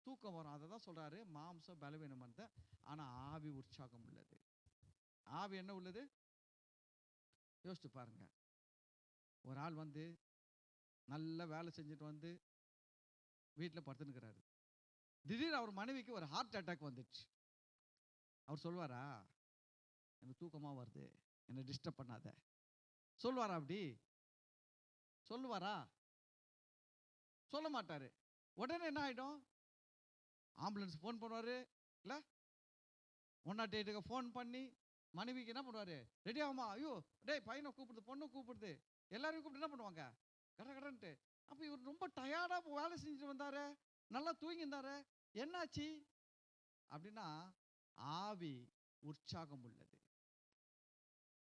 தூக்கம் வரும். அதை தான் சொல்றாரு, மாம்சம் பலவீனம் வந்த, ஆனா ஆவி உற்சாகம் உள்ளது. ஆவி என்ன உள்ளது? யோசிச்சு பாருங்க. ஒரு ஆள் வந்து நல்ல வேலை செஞ்சுட்டு வந்து வீட்டில் படுத்துனுக்கிறாரு. திடீர்னு அவர் மனைவிக்கு ஒரு ஹார்ட் அட்டாக் வந்துடுச்சு. அவர் சொல்வாரா, எனக்கு தூக்கமாக வருது, என்னை டிஸ்டர்ப் பண்ணாத சொல்வாரா? அப்படி சொல்லுவாரா? சொல்ல மாட்டாரு. உடனே என்ன ஆகிடும்? ஆம்புலன்ஸ் ஃபோன் பண்ணுவார், இல்லை 108க்கு ஃபோன் பண்ணி மனைவிக்கு என்ன பண்ணுவார்? ரெடி ஆகுமா? ஐயோ டேய், பையனை கூப்பிடுது, பொண்ணை கூப்பிடுது, எல்லாரையும் கூப்பிட்டு என்ன பண்ணுவாங்க? கடன்ட்டு. அப்போ இவர் ரொம்ப டயர்டாக வேலை செஞ்சுட்டு வந்தாரு, நல்லா தூங்கியிருந்தாரு, என்னாச்சு அப்படின்னா ஆவி உற்சாகம் உள்ளது.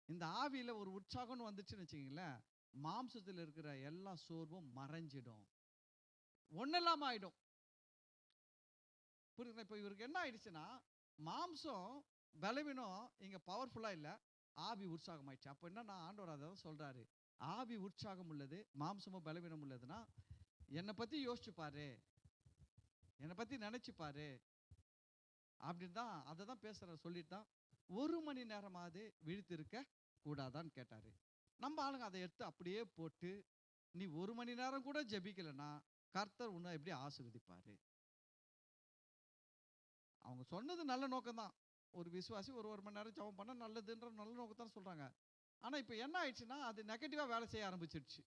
இந்த ஆவியில ஒரு உற்சாகம்னு வந்துச்சுன்னு வச்சுக்கீங்களேன், மாம்சத்தில் இருக்கிற எல்லா சோர்வும் மறைஞ்சிடும், ஒன்றும் இல்லாமல் ஆயிடும். புரியுதுங்களா? இப்போ இவருக்கு என்ன ஆயிடுச்சுன்னா, மாம்சம் பலவீனம் இங்கே பவர்ஃபுல்லாக இல்லை, ஆவி உற்சாகம் ஆயிடுச்சு. அப்போ என்னன்னா ஆண்டவர் அதை சொல்கிறாரு, ஆவி உற்சாகம் உள்ளது, மாம்சமும் பலவீனம் உள்ளதுன்னா என்னை பற்றி யோசிச்சு பாரு, என்னை பற்றி நினச்சி பாரு அப்படின்னு தான் அதை தான் பேசுகிற சொல்லிட்டு தான் 1 மணி நேரமாவது விழித்திருக்க கூடாதான்னு கேட்டார். நம்ம ஆளுங்க அதை எடுத்து அப்படியே போட்டு, நீ 1 மணி நேரம் கூட ஜெபிக்கலைன்னா கர்த்தர் உன்னை எப்படி ஆசீர்வதிப்பாரு. அவங்க சொன்னது நல்ல நோக்கம் தான், ஒரு விசுவாசி ஒரு மணி நேரம் ஜெபம் பண்ண நல்லதுன்ற நல்ல நோக்கத்தான் சொல்கிறாங்க. ஆனால் இப்போ என்ன ஆயிடுச்சுன்னா அது நெகட்டிவாக வேலை செய்ய ஆரம்பிச்சிடுச்சு.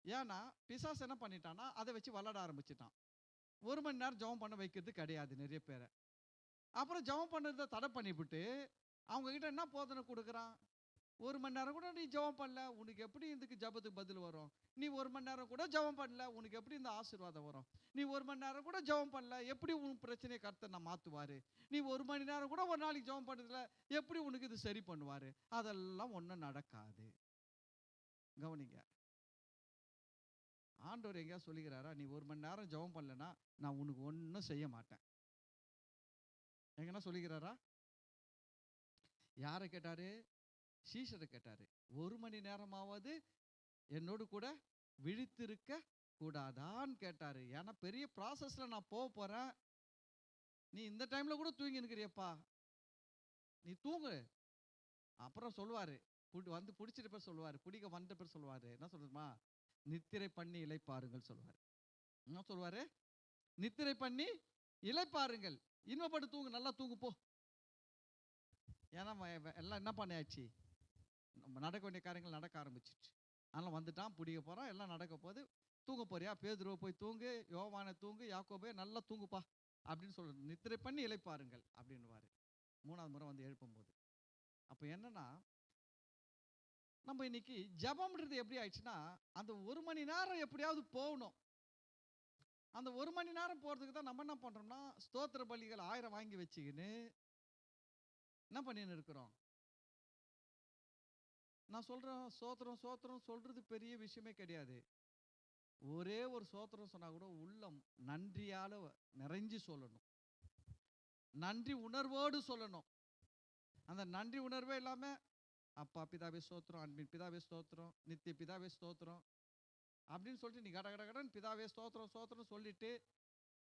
ஏன்னா பிசாசு என்ன பண்ணிட்டான்னா அதை வச்சு விளாட ஆரம்பிச்சிட்டான். 1 மணி நேரம் ஜெபம் பண்ண வைக்கிறது கிடையாது நிறைய பேரை. அப்புறம் ஜெபம் பண்ணுறதை தடை பண்ணிவிட்டு அவங்கக்கிட்ட என்ன போதனை கொடுக்குறான், 1 மணி நேரம் கூட நீ ஜெபம் பண்ணல, உனக்கு எப்படி இதுக்கு ஜெபத்துக்கு பதில் வரும்? நீ 1 மணி நேரம் கூட ஜெபம் பண்ணல, உனக்கு எப்படி இந்த ஆசீர்வாதம் வரும்? நீ 1 மணி நேரம் கூட ஜெபம் பண்ணல, எப்படி உன் பிரச்சனையை கர்த்தர் நான் மாற்றுவார்? நீ 1 மணி நேரம் கூட ஒரு நாளைக்கு ஜெபம் பண்ணுறதுல எப்படி உனக்கு இது சரி பண்ணுவார்? அதெல்லாம் ஒன்றும் நடக்காது. கவனிங்க, ஆண்டவர் எங்கேயா சொல்லிக்கிறாரா, நீ 1 மணி நேரம் ஜெபம் பண்ணலன்னா நான் உனக்கு ஒன்றும் செய்ய மாட்டேன்? எங்கன்னா சொல்லிக்கிறாரா? யாரை கேட்டாரு? சீஷரை கேட்டாரு. 1 மணி நேரமாவது என்னோடு கூட விழித்திருக்க கூடாதான்னு கேட்டாரு. ஏன்னா பெரிய ப்ராசஸ்ல நான் போக போறேன், நீ இந்த டைம்ல கூட தூங்கி இருக்கிறியப்பா, நீ தூங்கு. அப்புறம் சொல்லுவாரு, வந்து பிடிச்சிட்டு பேர் சொல்லுவாரு, பிடிக்க வந்த பேர் சொல்லுவாரு, என்ன சொல்றதுமா, நித்திரை பண்ணி இளைப்பாருங்கள் சொல்லுவாரு. என்ன சொல்லுவாரு? நித்திரை பண்ணி இளைப்பாருங்கள், இன்பப்பட்டு தூங்கு, நல்லா தூங்கு போ. ஏன்னா எல்லாம் என்ன பண்ணியாச்சு, நம்ம நடக்க வேண்டிய காரியங்கள் நடக்க ஆரம்பிச்சிச்சு. அதனால் வந்துட்டான், பிடிக்க போகிறான், எல்லாம் நடக்க போகுது. தூங்க போறியா? பேதுருவை போய் தூங்கு, யோவானை தூங்கு, யாக்கோபே நல்லா தூங்குப்பா அப்படின்னு சொல்கிறது. நித்திரை பண்ணி இளைப்பாருங்கள் அப்படின்னுவார் 3வது முறை வந்து எழுப்பும்போது. அப்போ என்னன்னா, நம்ம இன்னைக்கு ஜெபம்ன்றது எப்படி ஆயிடுச்சுன்னா, அந்த 1 மணி நேரம் எப்படியாவது போகணும். அந்த 1 மணி நேரம் போகிறதுக்கு தான் நம்ம என்ன பண்ணுறோம்னா, ஸ்தோத்திர பலிகள் 1000 வாங்கி வச்சுக்கின்னு என்ன பண்ணின்னு இருக்கிறோம். நான் சொல்கிறேன், சோத்திரம் சோத்திரம் சொல்கிறது பெரிய விஷயமே கிடையாது. ஒரே ஒரு சோத்திரம் சொன்னால் கூட உள்ளம் நன்றியால் நிறைஞ்சு சொல்லணும், நன்றி உணர்வோடு சொல்லணும். அந்த நன்றி உணர்வே இல்லாமல் அப்பா பிதாவே ஸ்தோத்திரம், அன்பின் பிதாவே ஸ்தோத்திரம், நித்திய பிதாவே ஸ்தோத்திரம் அப்படின்னு சொல்லிட்டு நீ கட கட கடன் பிதாவே ஸ்தோத்திரம் ஸ்தோத்திரம் சொல்லிட்டு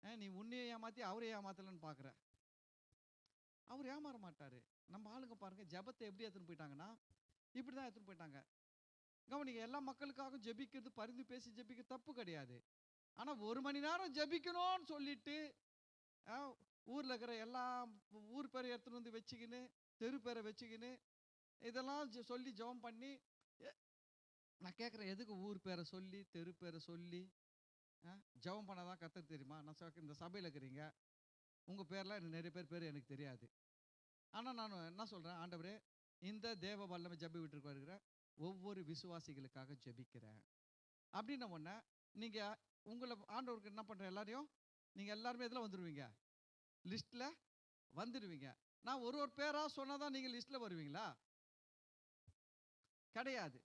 நீ உன்னையே ஏமாற்றி அவரே ஏமாத்தலன்னு பார்க்குற. அவர் ஏமாற மாட்டார். நம்ம ஆளுங்க பாருங்கள், ஜெபத்தை எப்படி எடுத்துன்னு போயிட்டாங்கன்னா இப்படி தான் எடுத்துன்னு போயிட்டாங்க. கவனிங்க, எல்லா மக்களுக்காகவும் ஜெபிக்கிறது, பரிந்து பேசி ஜெபிக்கிறது தப்பு கிடையாது. ஆனால் 1 மணி நேரம் ஜெபிக்கணும்னு சொல்லிட்டு ஊரில் இருக்கிற எல்லா ஊர் பேரை எடுத்துன்னு வந்து வச்சுக்கின்னு, தெரு பேரை வச்சுக்கின்னு, இதெல்லாம் சொல்லி ஜெபம் பண்ணி, நான் கேட்குறேன், எதுக்கு ஊர் பேரை சொல்லி தெரு பேரை சொல்லி ஜெபம் பண்ணாதான் கர்த்தருக்கு தெரியுமா? நான் இந்த சபையில் இருக்கிறீங்க, உங்கள் பேர்லாம் எனக்கு நிறைய பேர் எனக்கு தெரியாது. ஆனால் நான் என்ன சொல்கிறேன், ஆண்டவரே இந்த தேவ வல்லமை ஜெப வீட்டிற்கு வருகிற ஒவ்வொரு விசுவாசிகளுக்காக ஜெபிக்கிறேன் அப்படின்ன உடனே நீங்கள் உங்களை ஆண்டவருக்கு என்ன பண்ணுற, எல்லாரையும் நீங்கள் எல்லாருமே இதில் வந்துடுவீங்க, லிஸ்ட்டில் வந்துடுவீங்க. நான் ஒரு பேராக சொன்னால் தான் நீங்கள் லிஸ்ட்டில் வருவீங்களா? கிடையாது.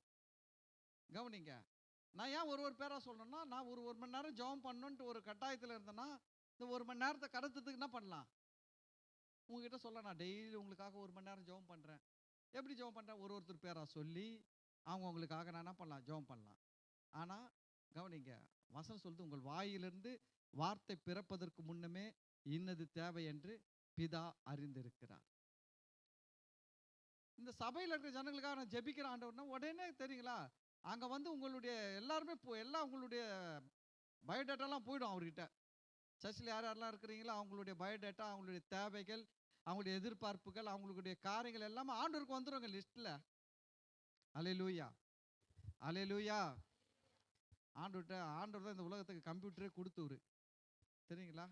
கவனிங்க, நான் ஏன் ஒரு பேராக சொல்லணும்னா, நான் ஒரு மணி நேரம் ஜெபம் பண்ணணுன்ட்டு ஒரு கட்டாயத்தில் இருந்தேன்னா, இந்த 1 மணி நேரத்தை கடத்துறதுக்கு என்ன பண்ணலாம்? உங்ககிட்ட சொல்ல, நான் டெய்லி உங்களுக்காக 1 மணி நேரம் ஜெபம் பண்ணுறேன். எப்படி ஜெபம் பண்ணுறேன்? ஒருத்தர் பேராக சொல்லி அவங்களுக்காக நான் என்ன பண்ணலாம்? ஜெபம் பண்ணலாம். ஆனால் கவனிங்க, வசனம் சொல்லுது, உங்கள் வாயிலிருந்து வார்த்தை பிறப்பதற்கு முன்னமே இன்னது தேவை என்று பிதா அறிந்திருக்கிறார். இந்த சபையில் இருக்கிற ஜனங்களுக்காக நான் ஜெபிக்கிற ஆண்டவர்னா உடனே தெரியுங்களா, அங்கே வந்து உங்களுடைய எல்லாருமே எல்லாம் உங்களுடைய பயோடேட்டாலாம் போயிடும் அவர்கிட்ட. சர்ச்சில் யார் யாரெல்லாம் இருக்கிறீங்களோ அவங்களுடைய பயோடேட்டா, அவங்களுடைய தேவைகள், அவங்களுடைய எதிர்பார்ப்புகள், அவங்களுடைய காரியங்கள் எல்லாமே ஆண்டவருக்கு வந்துடுங்க லிஸ்ட்டில். அல்லேலூயா, அல்லேலூயா. ஆண்டவர் தான் இந்த உலகத்துக்கு கம்ப்யூட்டரே கொடுத்தவரு, தெரியுங்களா?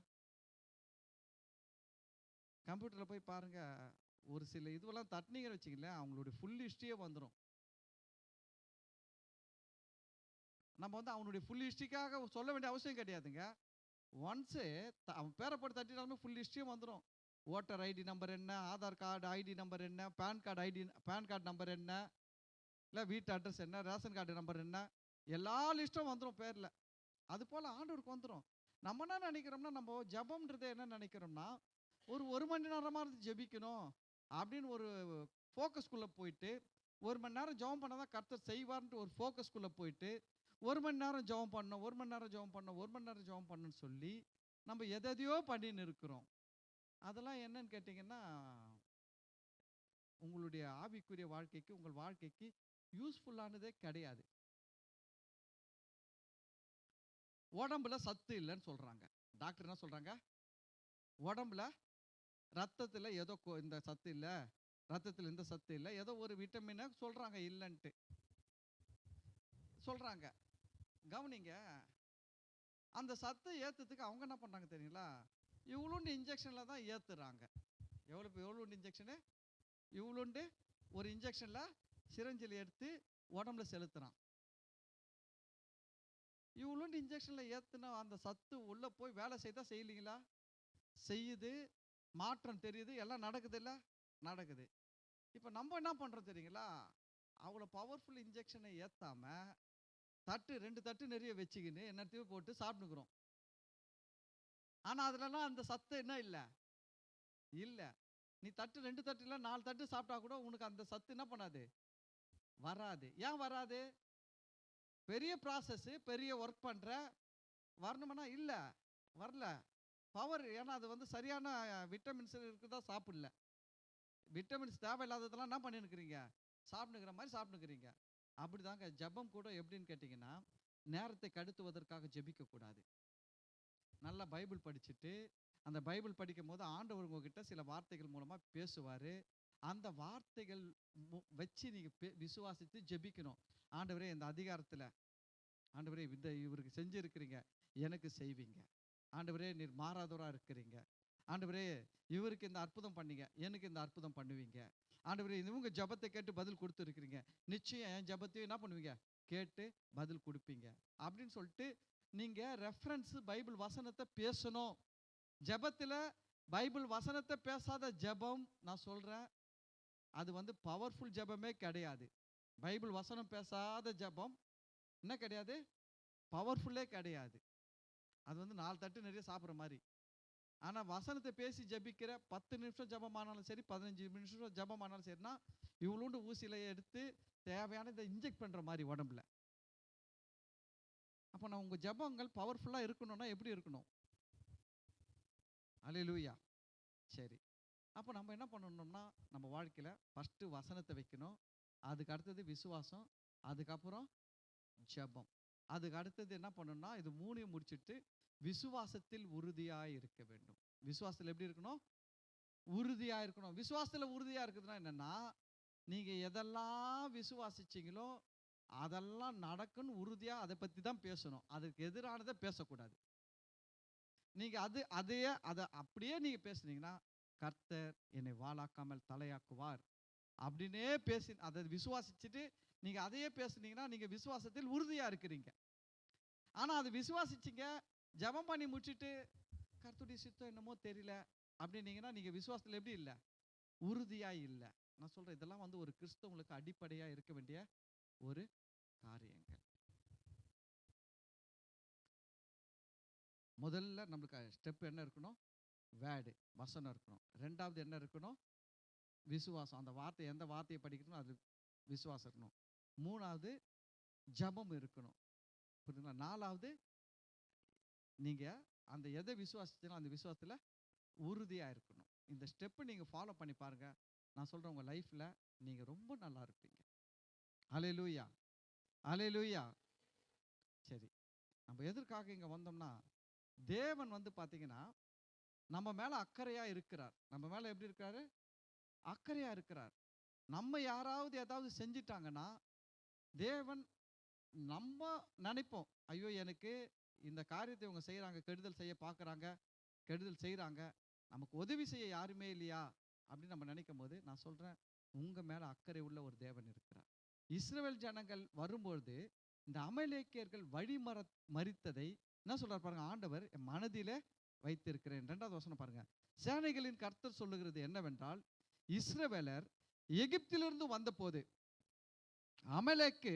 கம்ப்யூட்டரில் போய் பாருங்க, ஒரு சில இதுவெல்லாம் தட்டினீங்கன்னு வச்சுங்களேன், அவங்களுடைய ஃபுல் ஹிஸ்ட்ரியே வந்துடும். நம்ம வந்து அவனுடைய ஃபுல் ஹிஸ்ட்ரிக்காக சொல்ல வேண்டிய அவசியம் கிடையாதுங்க. ஒன்ஸு அவன் பேரை போட்டு தட்டினாலுமே ஃபுல் ஹிஸ்ட்ரியும் வந்துடும். ஓட்டர் ஐடி நம்பர் என்ன, ஆதார் கார்டு ஐடி நம்பர் என்ன, பேன் கார்டு நம்பர் என்ன, இல்லை வீட்டு அட்ரஸ் என்ன, ரேஷன் கார்டு நம்பர் என்ன, எல்லா லிஸ்ட்டும் வந்துடும் பேரில். அது போல் ஆண்டவருக்கு வந்துடும். நம்ம என்ன நினைக்கிறோம்னா, நம்ம ஜபம்ன்றது என்ன நினைக்கிறோம்னா, ஒரு மணி நேரமாக இருந்து ஜெபிக்கணும் அப்படின்னு ஒரு ஃபோக்கஸ்குள்ளே போயிட்டு, 1 மணி நேரம் ஜெபம் பண்ணால் தான் கர்த்தர் செய்வார்ன்ட்டு ஒரு ஃபோக்கஸ்குள்ளே போயிட்டு, 1 மணி நேரம் ஜெபம் பண்ணணும், 1 மணி நேரம் ஜெபம் பண்ணணும், 1 மணி நேரம் ஜெபம் பண்ணணும்னு சொல்லி நம்ம எதையோ பண்ணின்னு இருக்கிறோம். அதெல்லாம் என்னன்னு கேட்டிங்கன்னா, உங்களுடைய ஆவிக்குரிய வாழ்க்கைக்கு, உங்கள் வாழ்க்கைக்கு யூஸ்ஃபுல்லானதே கிடையாது. உடம்புல சத்து இல்லைன்னு சொல்றாங்க. டாக்டர் என்ன சொல்றாங்க? உடம்புல ரத்தத்தில் ஏதோ இந்த சத்து இல்லை, ரத்தத்தில் இந்த சத்து இல்லை, ஏதோ ஒரு விட்டமினை சொல்றாங்க இல்லைன்ட்டு சொல்றாங்க. கவனிங்க, அந்த சத்தை ஏத்துறதுக்கு அவங்க என்ன பண்றாங்க தெரியுங்களா? இவ்வளோண்டு இன்ஜெக்ஷன்ல தான் ஏத்துறாங்க. எவ்வளோண்டு இன்ஜெக்ஷனு? இவ்வளோண்டு ஒரு இன்ஜெக்ஷன்ல சிரஞ்சில் எடுத்து உடம்புல செலுத்துறான். இவ்வளோண்டு இன்ஜெக்ஷன்ல ஏத்துனா அந்த சத்து உள்ள போய் வேலை செய்தா செய்யலீங்களா? செய்யுது, மாற்றம் தெரியுது, எல்லாம் நடக்குது இல்லை? நடக்குது. இப்போ நம்ம என்ன பண்ணுறோம் தெரியுங்களா? அவ்வளோ பவர்ஃபுல் இன்ஜெக்ஷனை ஏற்றாம 2 தட்டு நிறைய வச்சுக்கின்னு என்னத்தையும் போட்டு சாப்பிட்டுக்கிறோம். ஆனால் அதுலலாம் அந்த சத்து என்ன இல்லை? இல்லை. நீ 2 தட்டு இல்லை 4 தட்டு சாப்பிட்டா கூட உனக்கு அந்த சத்து என்ன பண்ணாது? வராது. ஏன் வராது? பெரிய ப்ராசஸ்ஸு, பெரிய ஒர்க் பண்ணுற வரணுமானா இல்லை, வரல. பவர், ஏன்னா அது வந்து சரியான விட்டமின்ஸ் இருக்குதா சாப்பிடல. விட்டமின்ஸ் தேவையில்லாததெல்லாம் என்ன பண்ணிருக்கிறீங்க? சாப்பிட்டுக்கிற மாதிரி சாப்பிட்டுக்கிறீங்க. அப்படி தாங்க ஜபம் கூட. எப்படின்னு கேட்டிங்கன்னா, நேரத்தை கடத்துவதற்காக ஜெபிக்கக்கூடாது. நல்லா பைபிள் படிச்சுட்டு, அந்த பைபிள் படிக்கும் போது ஆண்டவர் உங்ககிட்ட சில வார்த்தைகள் மூலமாக பேசுவார். அந்த வார்த்தைகள் வச்சு நீங்கள் விசுவாசித்து ஜெபிக்கணும். ஆண்டவரே, இந்த அதிகாரத்தில் ஆண்டவரே இவருக்கு செஞ்சுருக்கிறீங்க, எனக்கு செய்வீங்க. ஆண்டவரே, நீர் மாறாதவராக இருக்கிறீங்க. ஆண்டவரே, இவருக்கு இந்த அற்புதம் பண்ணீங்க, எனக்கு இந்த அற்புதம் பண்ணுவீங்க. ஆண்டவரே, இவங்க ஜபத்தை கேட்டு பதில் கொடுத்துருக்கிறீங்க, நிச்சயம் என் ஜபத்தையும் என்ன பண்ணுவீங்க? கேட்டு பதில் கொடுப்பீங்க அப்படின்னு சொல்லிட்டு நீங்கள் ரெஃபரன்ஸு பைபிள் வசனத்தை பேசணும். ஜபத்தில் பைபிள் வசனத்தை பேசாத ஜபம், நான் சொல்கிறேன், அது வந்து பவர்ஃபுல் ஜபமே கிடையாது. பைபிள் வசனம் பேசாத ஜபம் என்ன கிடையாது? பவர்ஃபுல்லே கிடையாது. அது வந்து 4 தட்டு நிறைய சாப்பிட்ற மாதிரி. ஆனால் வசனத்தை பேசி ஜபிக்கிற 10 நிமிஷம் ஜபமானாலும் சரி, 15 நிமிஷம் ஜபமானாலும் சரினா, இவ்வளோண்டு ஊசியில் எடுத்து தேவையான இதை இன்ஜெக்ட் பண்ணுற மாதிரி உடம்புல. அப்போ நான் உங்கள் ஜபங்கள் பவர்ஃபுல்லாக இருக்கணும்னா எப்படி இருக்கணும்? அல்லேலூயா. சரி, அப்போ நம்ம என்ன பண்ணணும்னா, நம்ம வாழ்க்கையில் ஃபஸ்ட்டு வசனத்தை வைக்கணும், அதுக்கு அடுத்தது விசுவாசம், அதுக்கப்புறம் ஜபம், அதுக்கு அடுத்தது என்ன பண்ணணும்னா, இது 3ஐயும் முடிச்சுட்டு விசுவாசத்தில் உறுதியாக இருக்க வேண்டும். விசுவாசத்தில் எப்படி இருக்கணும்? உறுதியாக இருக்கணும். விசுவாசத்தில் உறுதியாக இருக்குதுன்னா என்னென்னா, நீங்கள் எதெல்லாம் விசுவாசிச்சிங்களோ அதெல்லாம் நடக்குன்னு உறுதியாக அதை பற்றி தான் பேசணும். அதுக்கு எதிரானதை பேசக்கூடாது. நீங்கள் அதை அப்படியே நீங்கள் பேசுனீங்கன்னா, கர்த்தர் என்னை வாளாக்காமல் தலையாக்குவார் அப்படின்னே பேசி அதை விசுவாசிச்சுட்டு நீங்கள் அதையே பேசுனீங்கன்னா, நீங்கள் விசுவாசத்தில் உறுதியாக இருக்கிறீங்க. ஆனால் அது விசுவாசிச்சிங்க, ஜபம் பண்ணி முடிச்சுட்டு கர்த்தருடைய சித்தம் என்னமோ தெரியல அப்படின்னீங்கன்னா, நீங்கள் விசுவாசத்தில் எப்படி இல்லை? உறுதியாக இல்லை. நான் சொல்கிறேன், இதெல்லாம் வந்து ஒரு கிறிஸ்தவங்களுக்கு அடிப்படையாக இருக்க வேண்டிய ஒரு காரியங்கள். முதல்ல நம்மளுக்கு ஸ்டெப் என்ன இருக்கணும்? வேர்டு, வசனம் இருக்கணும். 2வது என்ன இருக்கணும்? விசுவாசம். அந்த வார்த்தை, எந்த வார்த்தையை படிக்கணும் அது விசுவாசம் இருக்கணும். 3வது ஜபம் இருக்கணும். புரியுதுங்களா? 4வது நீங்கள் அந்த எதை விசுவாசிச்சாலும் அந்த விசுவாசத்தில் உறுதியாக இருக்கணும். இந்த ஸ்டெப்பு நீங்கள் ஃபாலோ பண்ணி பாருங்கள். நான் சொல்கிறேன், உங்கள் லைஃப்பில் நீங்கள் ரொம்ப நல்லா இருப்பீங்க. அல்லேலூயா, அல்லேலூயா. சரி, நம்ம எதற்காக இங்கே வந்தோம்னா, தேவன் வந்து பார்த்தீங்கன்னா நம்ம மேலே அக்கறையாக இருக்கிறார். நம்ம மேலே எப்படி இருக்காரு? அக்கறையாக இருக்கிறார். நம்ம யாராவது ஏதாவது செஞ்சிட்டாங்கன்னா, தேவன் நம்ம நினைப்போம், ஐயோ எனக்கு இந்த காரியத்தை இவங்க செய்கிறாங்க, கெடுதல் செய்ய பார்க்குறாங்க, கெடுதல் செய்கிறாங்க, நமக்கு உதவி செய்ய யாருமே இல்லையா அப்படின்னு நம்ம நினைக்கும் போது, நான் சொல்கிறேன், உங்கள் மேலே அக்கறை உள்ள ஒரு தேவன் இருக்கிறார். இஸ்ரவேல் ஜனங்கள் வரும்பொழுது இந்த அமலேக்கியர்கள் மறித்ததை என்ன சொல்றார் பாருங்க, ஆண்டவர் என் மனதிலே வைத்திருக்கிறேன். 2வது வசனம் பாருங்க. சேனைகளின் கர்த்தர் சொல்லுகிறது என்னவென்றால், இஸ்ரவேலர் எகிப்திலிருந்து வந்தபோது அமலேக்கு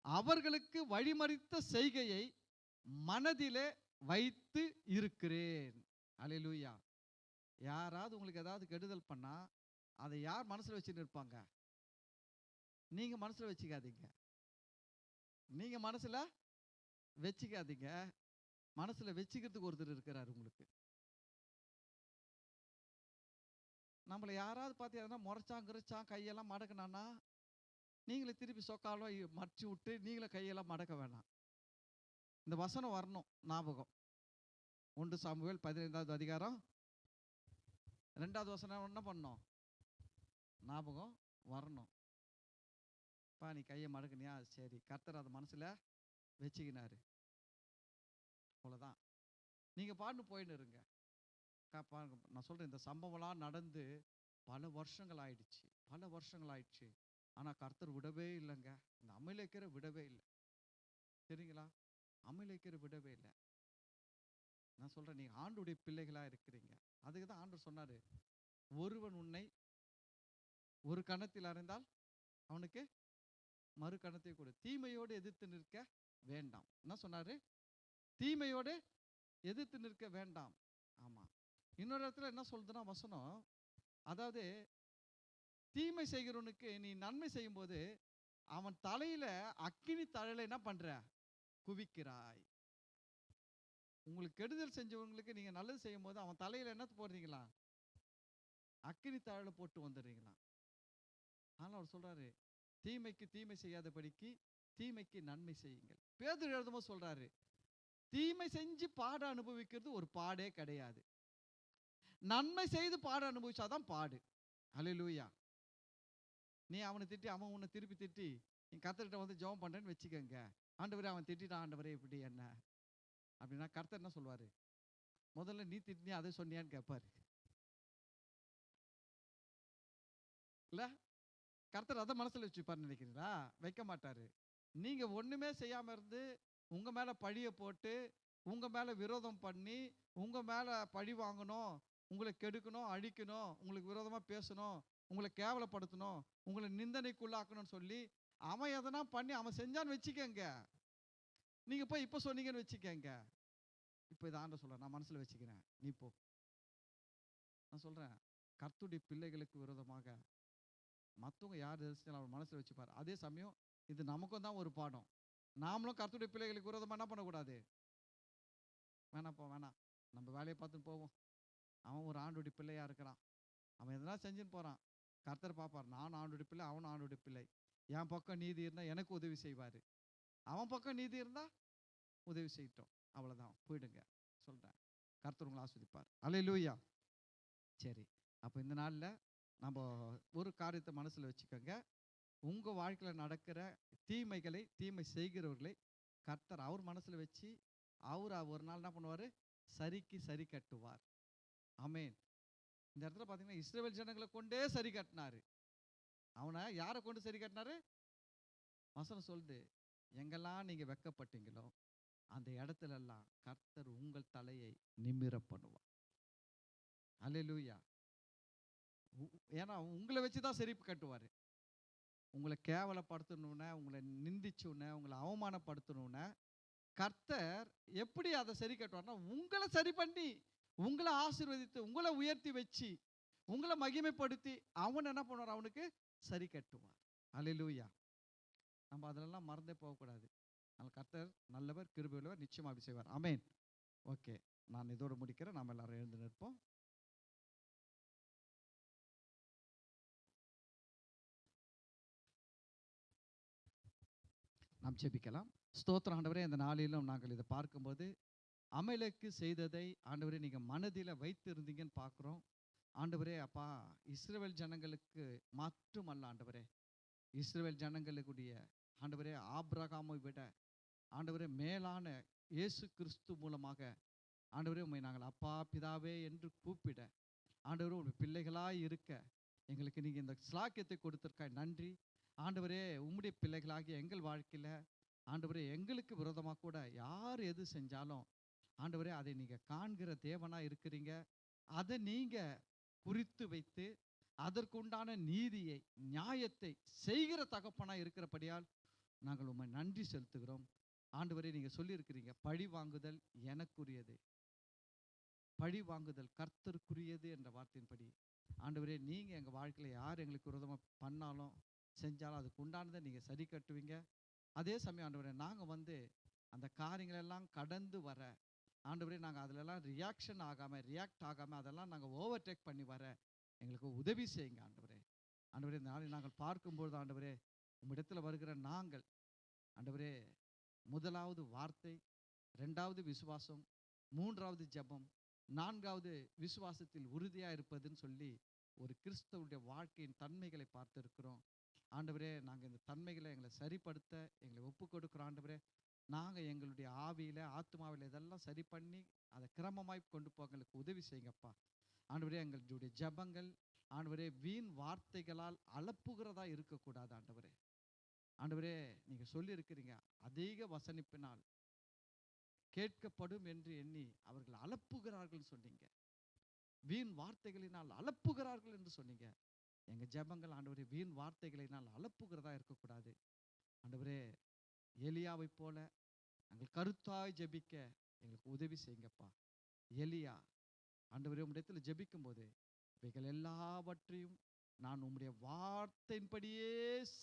அவர்களுக்கு வழிமறித்த செய்கையை மனதிலே வைத்து இருக்கிறேன். அல்லேலூயா. யாராவது உங்களுக்கு ஏதாவது கெடுதல் பண்ணா அதை யார் மனசுல வச்சுட்டு இருப்பாங்க? நீங்க மனசுல வச்சுக்காதீங்க. நீங்க மனசுல வச்சுக்காதீங்க. மனசுல வச்சுக்கிறதுக்கு ஒருத்தர் இருக்கிறார் உங்களுக்கு. நம்மளை யாராவது பார்த்து எதனா முறைச்சான் கிறைச்சான் கையெல்லாம் மடக்கினான்னா நீங்களே திருப்பி சொக்காலம் மறைச்சி விட்டு நீங்களே கையெல்லாம் மடக்க வேணாம். இந்த வசனம் வரணும் ஞாபகம். 1 சாமுவேல் 15வது அதிகாரம் 2வது வசனம் என்ன பண்ணணும்? ஞாபகம் வரணும். நீ கையை மடக்குனியா, சரி, கர்த்தர் அதை மனசுல வச்சுக்கினாரு, அவ்வளோதான். நீங்க பாட்டு போயின்னு இருங்க. நான் சொல்றேன், இந்த சம்பவம்லாம் நடந்து பல வருஷங்கள் ஆயிடுச்சு. ஆனா கர்த்தர் விடவே இல்லைங்க. இந்த அமலேக்கரை விடவே இல்லை. சரிங்களா? அமலேக்கரை விடவே இல்லை. நான் சொல்றேன், நீங்க ஆண்டுடைய பிள்ளைகளா இருக்கிறீங்க. அதுக்கு தான் ஆண்டவர் சொன்னாரு, ஒருவன் உன்னை ஒரு கணத்தில் அறிந்தால் அவனுக்கு மறு கணத்தை கொடு. தீமையோடு எதிர்த்து நிற்க வேண்டாம். என்ன சொன்னாரு? தீமையோடு எதிர்த்து நிற்க வேண்டாம். ஆமா. இன்னொரு இடத்துல என்ன சொல்றதுன்னா வசனம், அதாவது தீமை செய்கிறவனுக்கு நீ நன்மை செய்யும் போது அவன் தலையில அக்கினி தழலை என்ன பண்ற? குவிக்கிறாய். உங்களுக்கு கெடுதல் செஞ்சவங்களுக்கு நீங்க நல்லது செய்யும் போது அவன் தலையில என்ன போடுறீங்களா? அக்கினி தழலை போட்டு வந்துடுறீங்களா? ஆனால் அவர் சொல்றாரு, தீமைக்கு தீமை செய்யாதபடிக்கு தீமைக்கு நன்மை செய்யுங்கள். பேதுரு எழுதும்போது சொல்றாரு, தீமை செஞ்சு பாட அனுபவிக்கிறது ஒரு பாடே கிடையாது. நன்மை செய்து பாட அனுபவிச்சாதான் பாடு. அல்லேலூயா. நீ அவனை திட்டி அவன் உன்னை திருப்பி திட்டி நீ கர்த்தர்கிட்ட வந்து ஜெபம் பண்றேன்னு வச்சுக்கோங்க. ஆண்டவரே அவன் திட்டான், ஆண்டவரே இப்படி என்ன அப்படின்னா கர்த்தர் என்ன சொல்வாரு? முதல்ல நீ திட்டினியா அதை சொன்னியான்னு கேட்பாரு. இல்ல, கர்த்தர் அதை மனசுல வச்சுப்பாரு நினைக்கிறீங்களா? வைக்க மாட்டாரு. நீங்க ஒண்ணுமே செய்யாம இருந்து உங்க மேல பழிய போட்டு உங்க மேல விரோதம் பண்ணி உங்க மேல பழி வாங்கணும், உங்களை கெடுக்கணும், அழிக்கணும், உங்களுக்கு விரோதமா பேசணும், உங்களை கேவலப்படுத்தணும், உங்களை நிந்தனைக்குள்ளாக்கணும்னு சொல்லி அவன் எதனா பண்ணி அவன் செஞ்சான்னு வச்சுக்கங்க. நீங்க போய் இப்ப சொன்னீங்கன்னு வச்சுக்கங்க, இப்ப இதை ஆண்டவர் சொல்ற, நான் மனசுல வச்சுக்கிறேன், நீ போ. நான் சொல்றேன், கர்த்தருடைய பிள்ளைகளுக்கு விரோதமாக மற்றவங்க யார் எதிர்த்தாலும் அவர் மனசுல வச்சுப்பார். அதே சமயம் இது நமக்கும் தான் ஒரு பாடம். நாமளும் கர்த்தருடைய பிள்ளைகளுக்கு விரோதமா என்ன பண்ணக்கூடாது? வேணாப்பா வேணாம், நம்ம வேலையை பார்த்துன்னு போவோம். அவன் ஒரு ஆண்டுடைய பிள்ளையா இருக்கிறான், அவன் எதனா செஞ்சுன்னு போறான். கர்த்தர் பார்ப்பார், நான் ஆண்டுடைய பிள்ளை, அவனும் ஆண்டுடைய பிள்ளை. என் பக்கம் நீதி இருந்தா எனக்கு உதவி செய்வாரு, அவன் பக்கம் நீதி இருந்தா உதவி செய்யட்டும். அவ்வளவுதான், போயிடுங்க சொல்றேன். கர்த்தர் உங்களை ஆஸ்வதிப்பார். அல்லேலூயா. சரி, அப்போ இந்த நாள்ல நம்ம ஒரு காரியத்தை மனசுல வச்சுக்கோங்க. உங்க வாழ்க்கையில நடக்கிற தீமைகளை, தீமை செய்கிறவர்களை கர்த்தர் அவர் மனசுல வச்சு அவர் ஒரு நாள் என்ன பண்ணுவாரு? சரிக்கு சரி கட்டுவார். ஆமென். இந்த இடத்துல பாத்தீங்கன்னா இஸ்ரவேல் ஜனங்களை கொண்டே சரி கட்டினாரு. அவனை யாரை கொண்டு சரி கட்டினாரு? வசனம் சொல்லுது, எங்கெல்லாம் நீங்க வெட்கப்பட்டீங்களோ அந்த இடத்துல எல்லாம் கர்த்தர் உங்கள் தலையை நிமிர பண்ணுவார். அல்லேலூயா. ஏன்னா உங்களை வச்சுதான் சரி கட்டுவாரு. உங்களை கேவலப்படுத்தணும்னு, உங்களை நிந்திச்சுன்னு, உங்களை அவமானப்படுத்தணும்னு கர்த்தர் எப்படி அதை சரி கட்டுவார்னா, உங்களை சரி பண்ணி உங்களை ஆசீர்வதித்து உங்களை உயர்த்தி வச்சு உங்களை மகிமைப்படுத்தி அவன் என்ன பண்ணுவார்? அவனுக்கு சரி கட்டுவார். அல்லேலூயா. நம்ம அதெல்லாம் மறந்தே போகக்கூடாது. அதனால் கர்த்தர் நல்லவர், கிருபையுள்ளவர், நிச்சயமாக அப்படி செய்வார். ஆமென். ஓகே, நான் இதோடு முடிக்கிறேன். நாம் எல்லாரும் எழுந்து நிற்போம். நாம் ஜெபிக்கலாம். ஸ்தோத்திரம் ஆண்டவரே, இந்த நாளிலும் நாங்கள் இதை பார்க்கும்போது அமலேக்கு செய்ததை ஆண்டவரே நீங்க மனதில் வைத்து இருந்தீங்கன்னு பார்க்குறோம். ஆண்டவரே அப்பா, இஸ்ரவேல் ஜனங்களுக்கு மட்டுமல்ல ஆண்டவரே, இஸ்ரவேல் ஜனங்களுக்குடைய ஆண்டவரே ஆபிரகாமை விட ஆண்டவரே மேலான இயேசு கிறிஸ்து மூலமாக ஆண்டவரே உம்மை நாங்கள் அப்பா பிதாவே என்று கூப்பிட ஆண்டவரே உங்கள் பிள்ளைகளாய் இருக்க எங்களுக்கு நீங்கள் இந்த ஸ்லாக்கியத்தை கொடுத்திருக்காய். நன்றி ஆண்டவரே. உம்முடைய பிள்ளைகளாகிய எங்கள் வாழ்க்கையில் ஆண்டவரே எங்களுக்கு விரோதமாக கூட யார் எது செஞ்சாலும் ஆண்டவரே, அதை நீங்க காண்கிற தேவனா இருக்கிறீங்க. அதை நீங்க குறித்து வைத்து அதற்குண்டான நீதியை, நியாயத்தை செய்கிற தகப்பனா இருக்கிறபடியால் நாங்கள் உம்மை நன்றி செலுத்துகிறோம். ஆண்டவரே, நீங்க சொல்லியிருக்கிறீங்க, பழி வாங்குதல் எனக்குரியது, பழி வாங்குதல் கர்த்தருக்குரியது என்ற வார்த்தையின்படி ஆண்டவரே, நீங்க எங்க வாழ்க்கையில யார் எங்களுக்கு விரோதமா பண்ணாலும் செஞ்சாலும் அதுக்கு உண்டானதை நீங்க சரி கட்டுவீங்க. அதே சமயம் ஆண்டவரே, நாங்க அந்த காரியங்கள் எல்லாம் கடந்து வர ஆண்டவரே, நாங்கள் அதிலெல்லாம் ரியாக்ட் ஆகாமல் அதெல்லாம் நாங்கள் ஓவர்டேக் பண்ணி வர எங்களுக்கு உதவி செய்யுங்க ஆண்டவரே. ஆண்டவரே, இந்த நாளை நாங்கள் பார்க்கும்பொழுது ஆண்டவரே, உம்மிடத்தில் வருகிற நாங்கள் ஆண்டவரே, முதலாவது வார்த்தை, 2வது விசுவாசம், 3வது ஜெபம், 4வது விசுவாசத்தில் உறுதியாக இருப்பதுன்னு சொல்லி ஒரு கிறிஸ்தவனுடைய வாழ்க்கையின் தன்மைகளை பார்த்துருக்கிறோம். ஆண்டவரே, நாங்கள் இந்த தன்மைகளை எங்களை சரிப்படுத்த எங்களை ஒப்பு கொடுக்குறோம் ஆண்டவரே. நாங்கள் எங்களுடைய ஆவியில், ஆத்மாவில் இதெல்லாம் சரி பண்ணி அதை கிரமமாய் கொண்டு போக எங்களுக்கு உதவி செய்யுங்கப்பா. ஆண்டவரே, எங்களுடைய ஜெபங்கள் ஆண்டவரே வீண் வார்த்தைகளால் அலப்புகிறதா இருக்கக்கூடாது ஆண்டவரே. ஆண்டவரே, நீங்கள் சொல்லியிருக்கிறீங்க, அதிக வசனிப்பினால் கேட்கப்படும் என்று எண்ணி அவர்கள் அலப்புகிறார்கள் சொன்னீங்க. வீண் வார்த்தைகளினால் அலப்புகிறார்கள் என்று சொன்னீங்க. எங்கள் ஜெபங்கள் ஆண்டவரே வீண் வார்த்தைகளினால் அலப்புகிறதா இருக்கக்கூடாது ஆண்டவரே. எலியாவை போல நாங்கள் கருத்தாய் ஜெபிக்க எங்களுக்கு உதவி செய்யுங்கப்பா. எலியா ஆண்டவரே, உம்மிடத்தில் ஜெபிக்கும் போது இவைகள் எல்லாவற்றையும் நான் உம்முடைய வார்த்தையின்படியே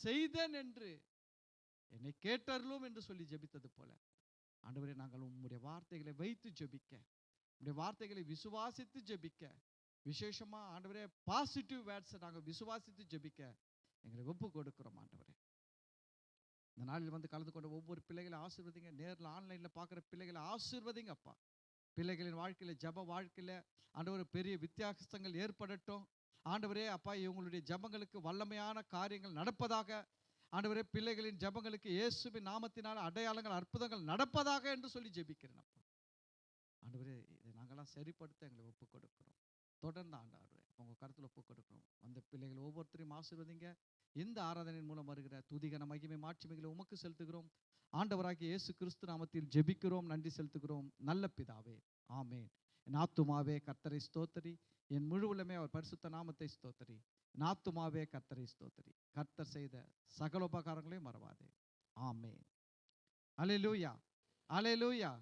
செய்தேன் என்று என்னை கேட்டருளும் என்று சொல்லி ஜெபித்தது போல ஆண்டவரே, நாங்கள் உம்முடைய வார்த்தைகளை வைத்து ஜெபிக்க, உம்முடைய வார்த்தைகளை விசுவாசித்து ஜெபிக்க, விசேஷமா ஆண்டவரே பாசிட்டிவ் வேர்ட்ஸை நாங்கள் விசுவாசித்து ஜெபிக்க எங்களை ஒப்பு கொடுக்கிறோம் ஆண்டவரே. இந்த நாளில் கலந்து கொண்ட ஒவ்வொரு பிள்ளைகளை ஆசீர்வதிங்க. நேரில் ஆன்லைனில் பார்க்குற பிள்ளைகளை ஆசீர்வதிங்க அப்பா. பிள்ளைகளின் வாழ்க்கையில், ஜப வாழ்க்கையில் ஆண்டவரே பெரிய வித்தியாசங்கள் ஏற்படட்டும் ஆண்டவரே. அப்பா, இவங்களுடைய ஜபங்களுக்கு வல்லமையான காரியங்கள் நடப்பதாக ஆண்டவரே. பிள்ளைகளின் ஜபங்களுக்கு இயேசுவின் நாமத்தினால் அடையாளங்கள், அற்புதங்கள் நடப்பதாக என்று சொல்லி ஜெபிக்கிறேன் அப்பா. ஆண்டவரே, இதை நாங்களாம் சரிப்படுத்த எங்களை ஒப்பு கொடுக்கிறோம். தொடர்ந்து ஆண்டவரே உங்கள் கருத்தில் ஒப்பு கொடுக்கிறோம். அந்த பிள்ளைகள் ஒவ்வொருத்தரையும் ஆசீர்வதிங்க. இந்த ஆராதனையின் மூலம் வருகிற துதிகன மகிமை மாட்சிமைகளை உமக்கு செலுத்துகிறோம். ஆண்டவராகிய இயேசு கிறிஸ்து நாமத்தில் ஜெபிக்கிறோம், நன்றி செலுத்துகிறோம் நல்ல பிதாவே, ஆமேன். என் ஆத்துமாவே கர்த்தரை ஸ்தோத்திரி, என் முழு உள்ளமே அவர் பரிசுத்த நாமத்தை ஸ்தோத்திரி. என் ஆத்துமாவே கர்த்தரை ஸ்தோத்திரி, கர்த்தர் செய்த சகல உபகாரங்களையும் மறவாதே. ஆமேன். அல்லேலூயா, அல்லேலூயா,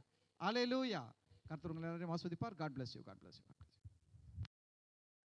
அல்லேலூயா. கர்த்தர் உங்களை எல்லாரையும் ஆசீர்வதிப்பார். God bless you. God bless you.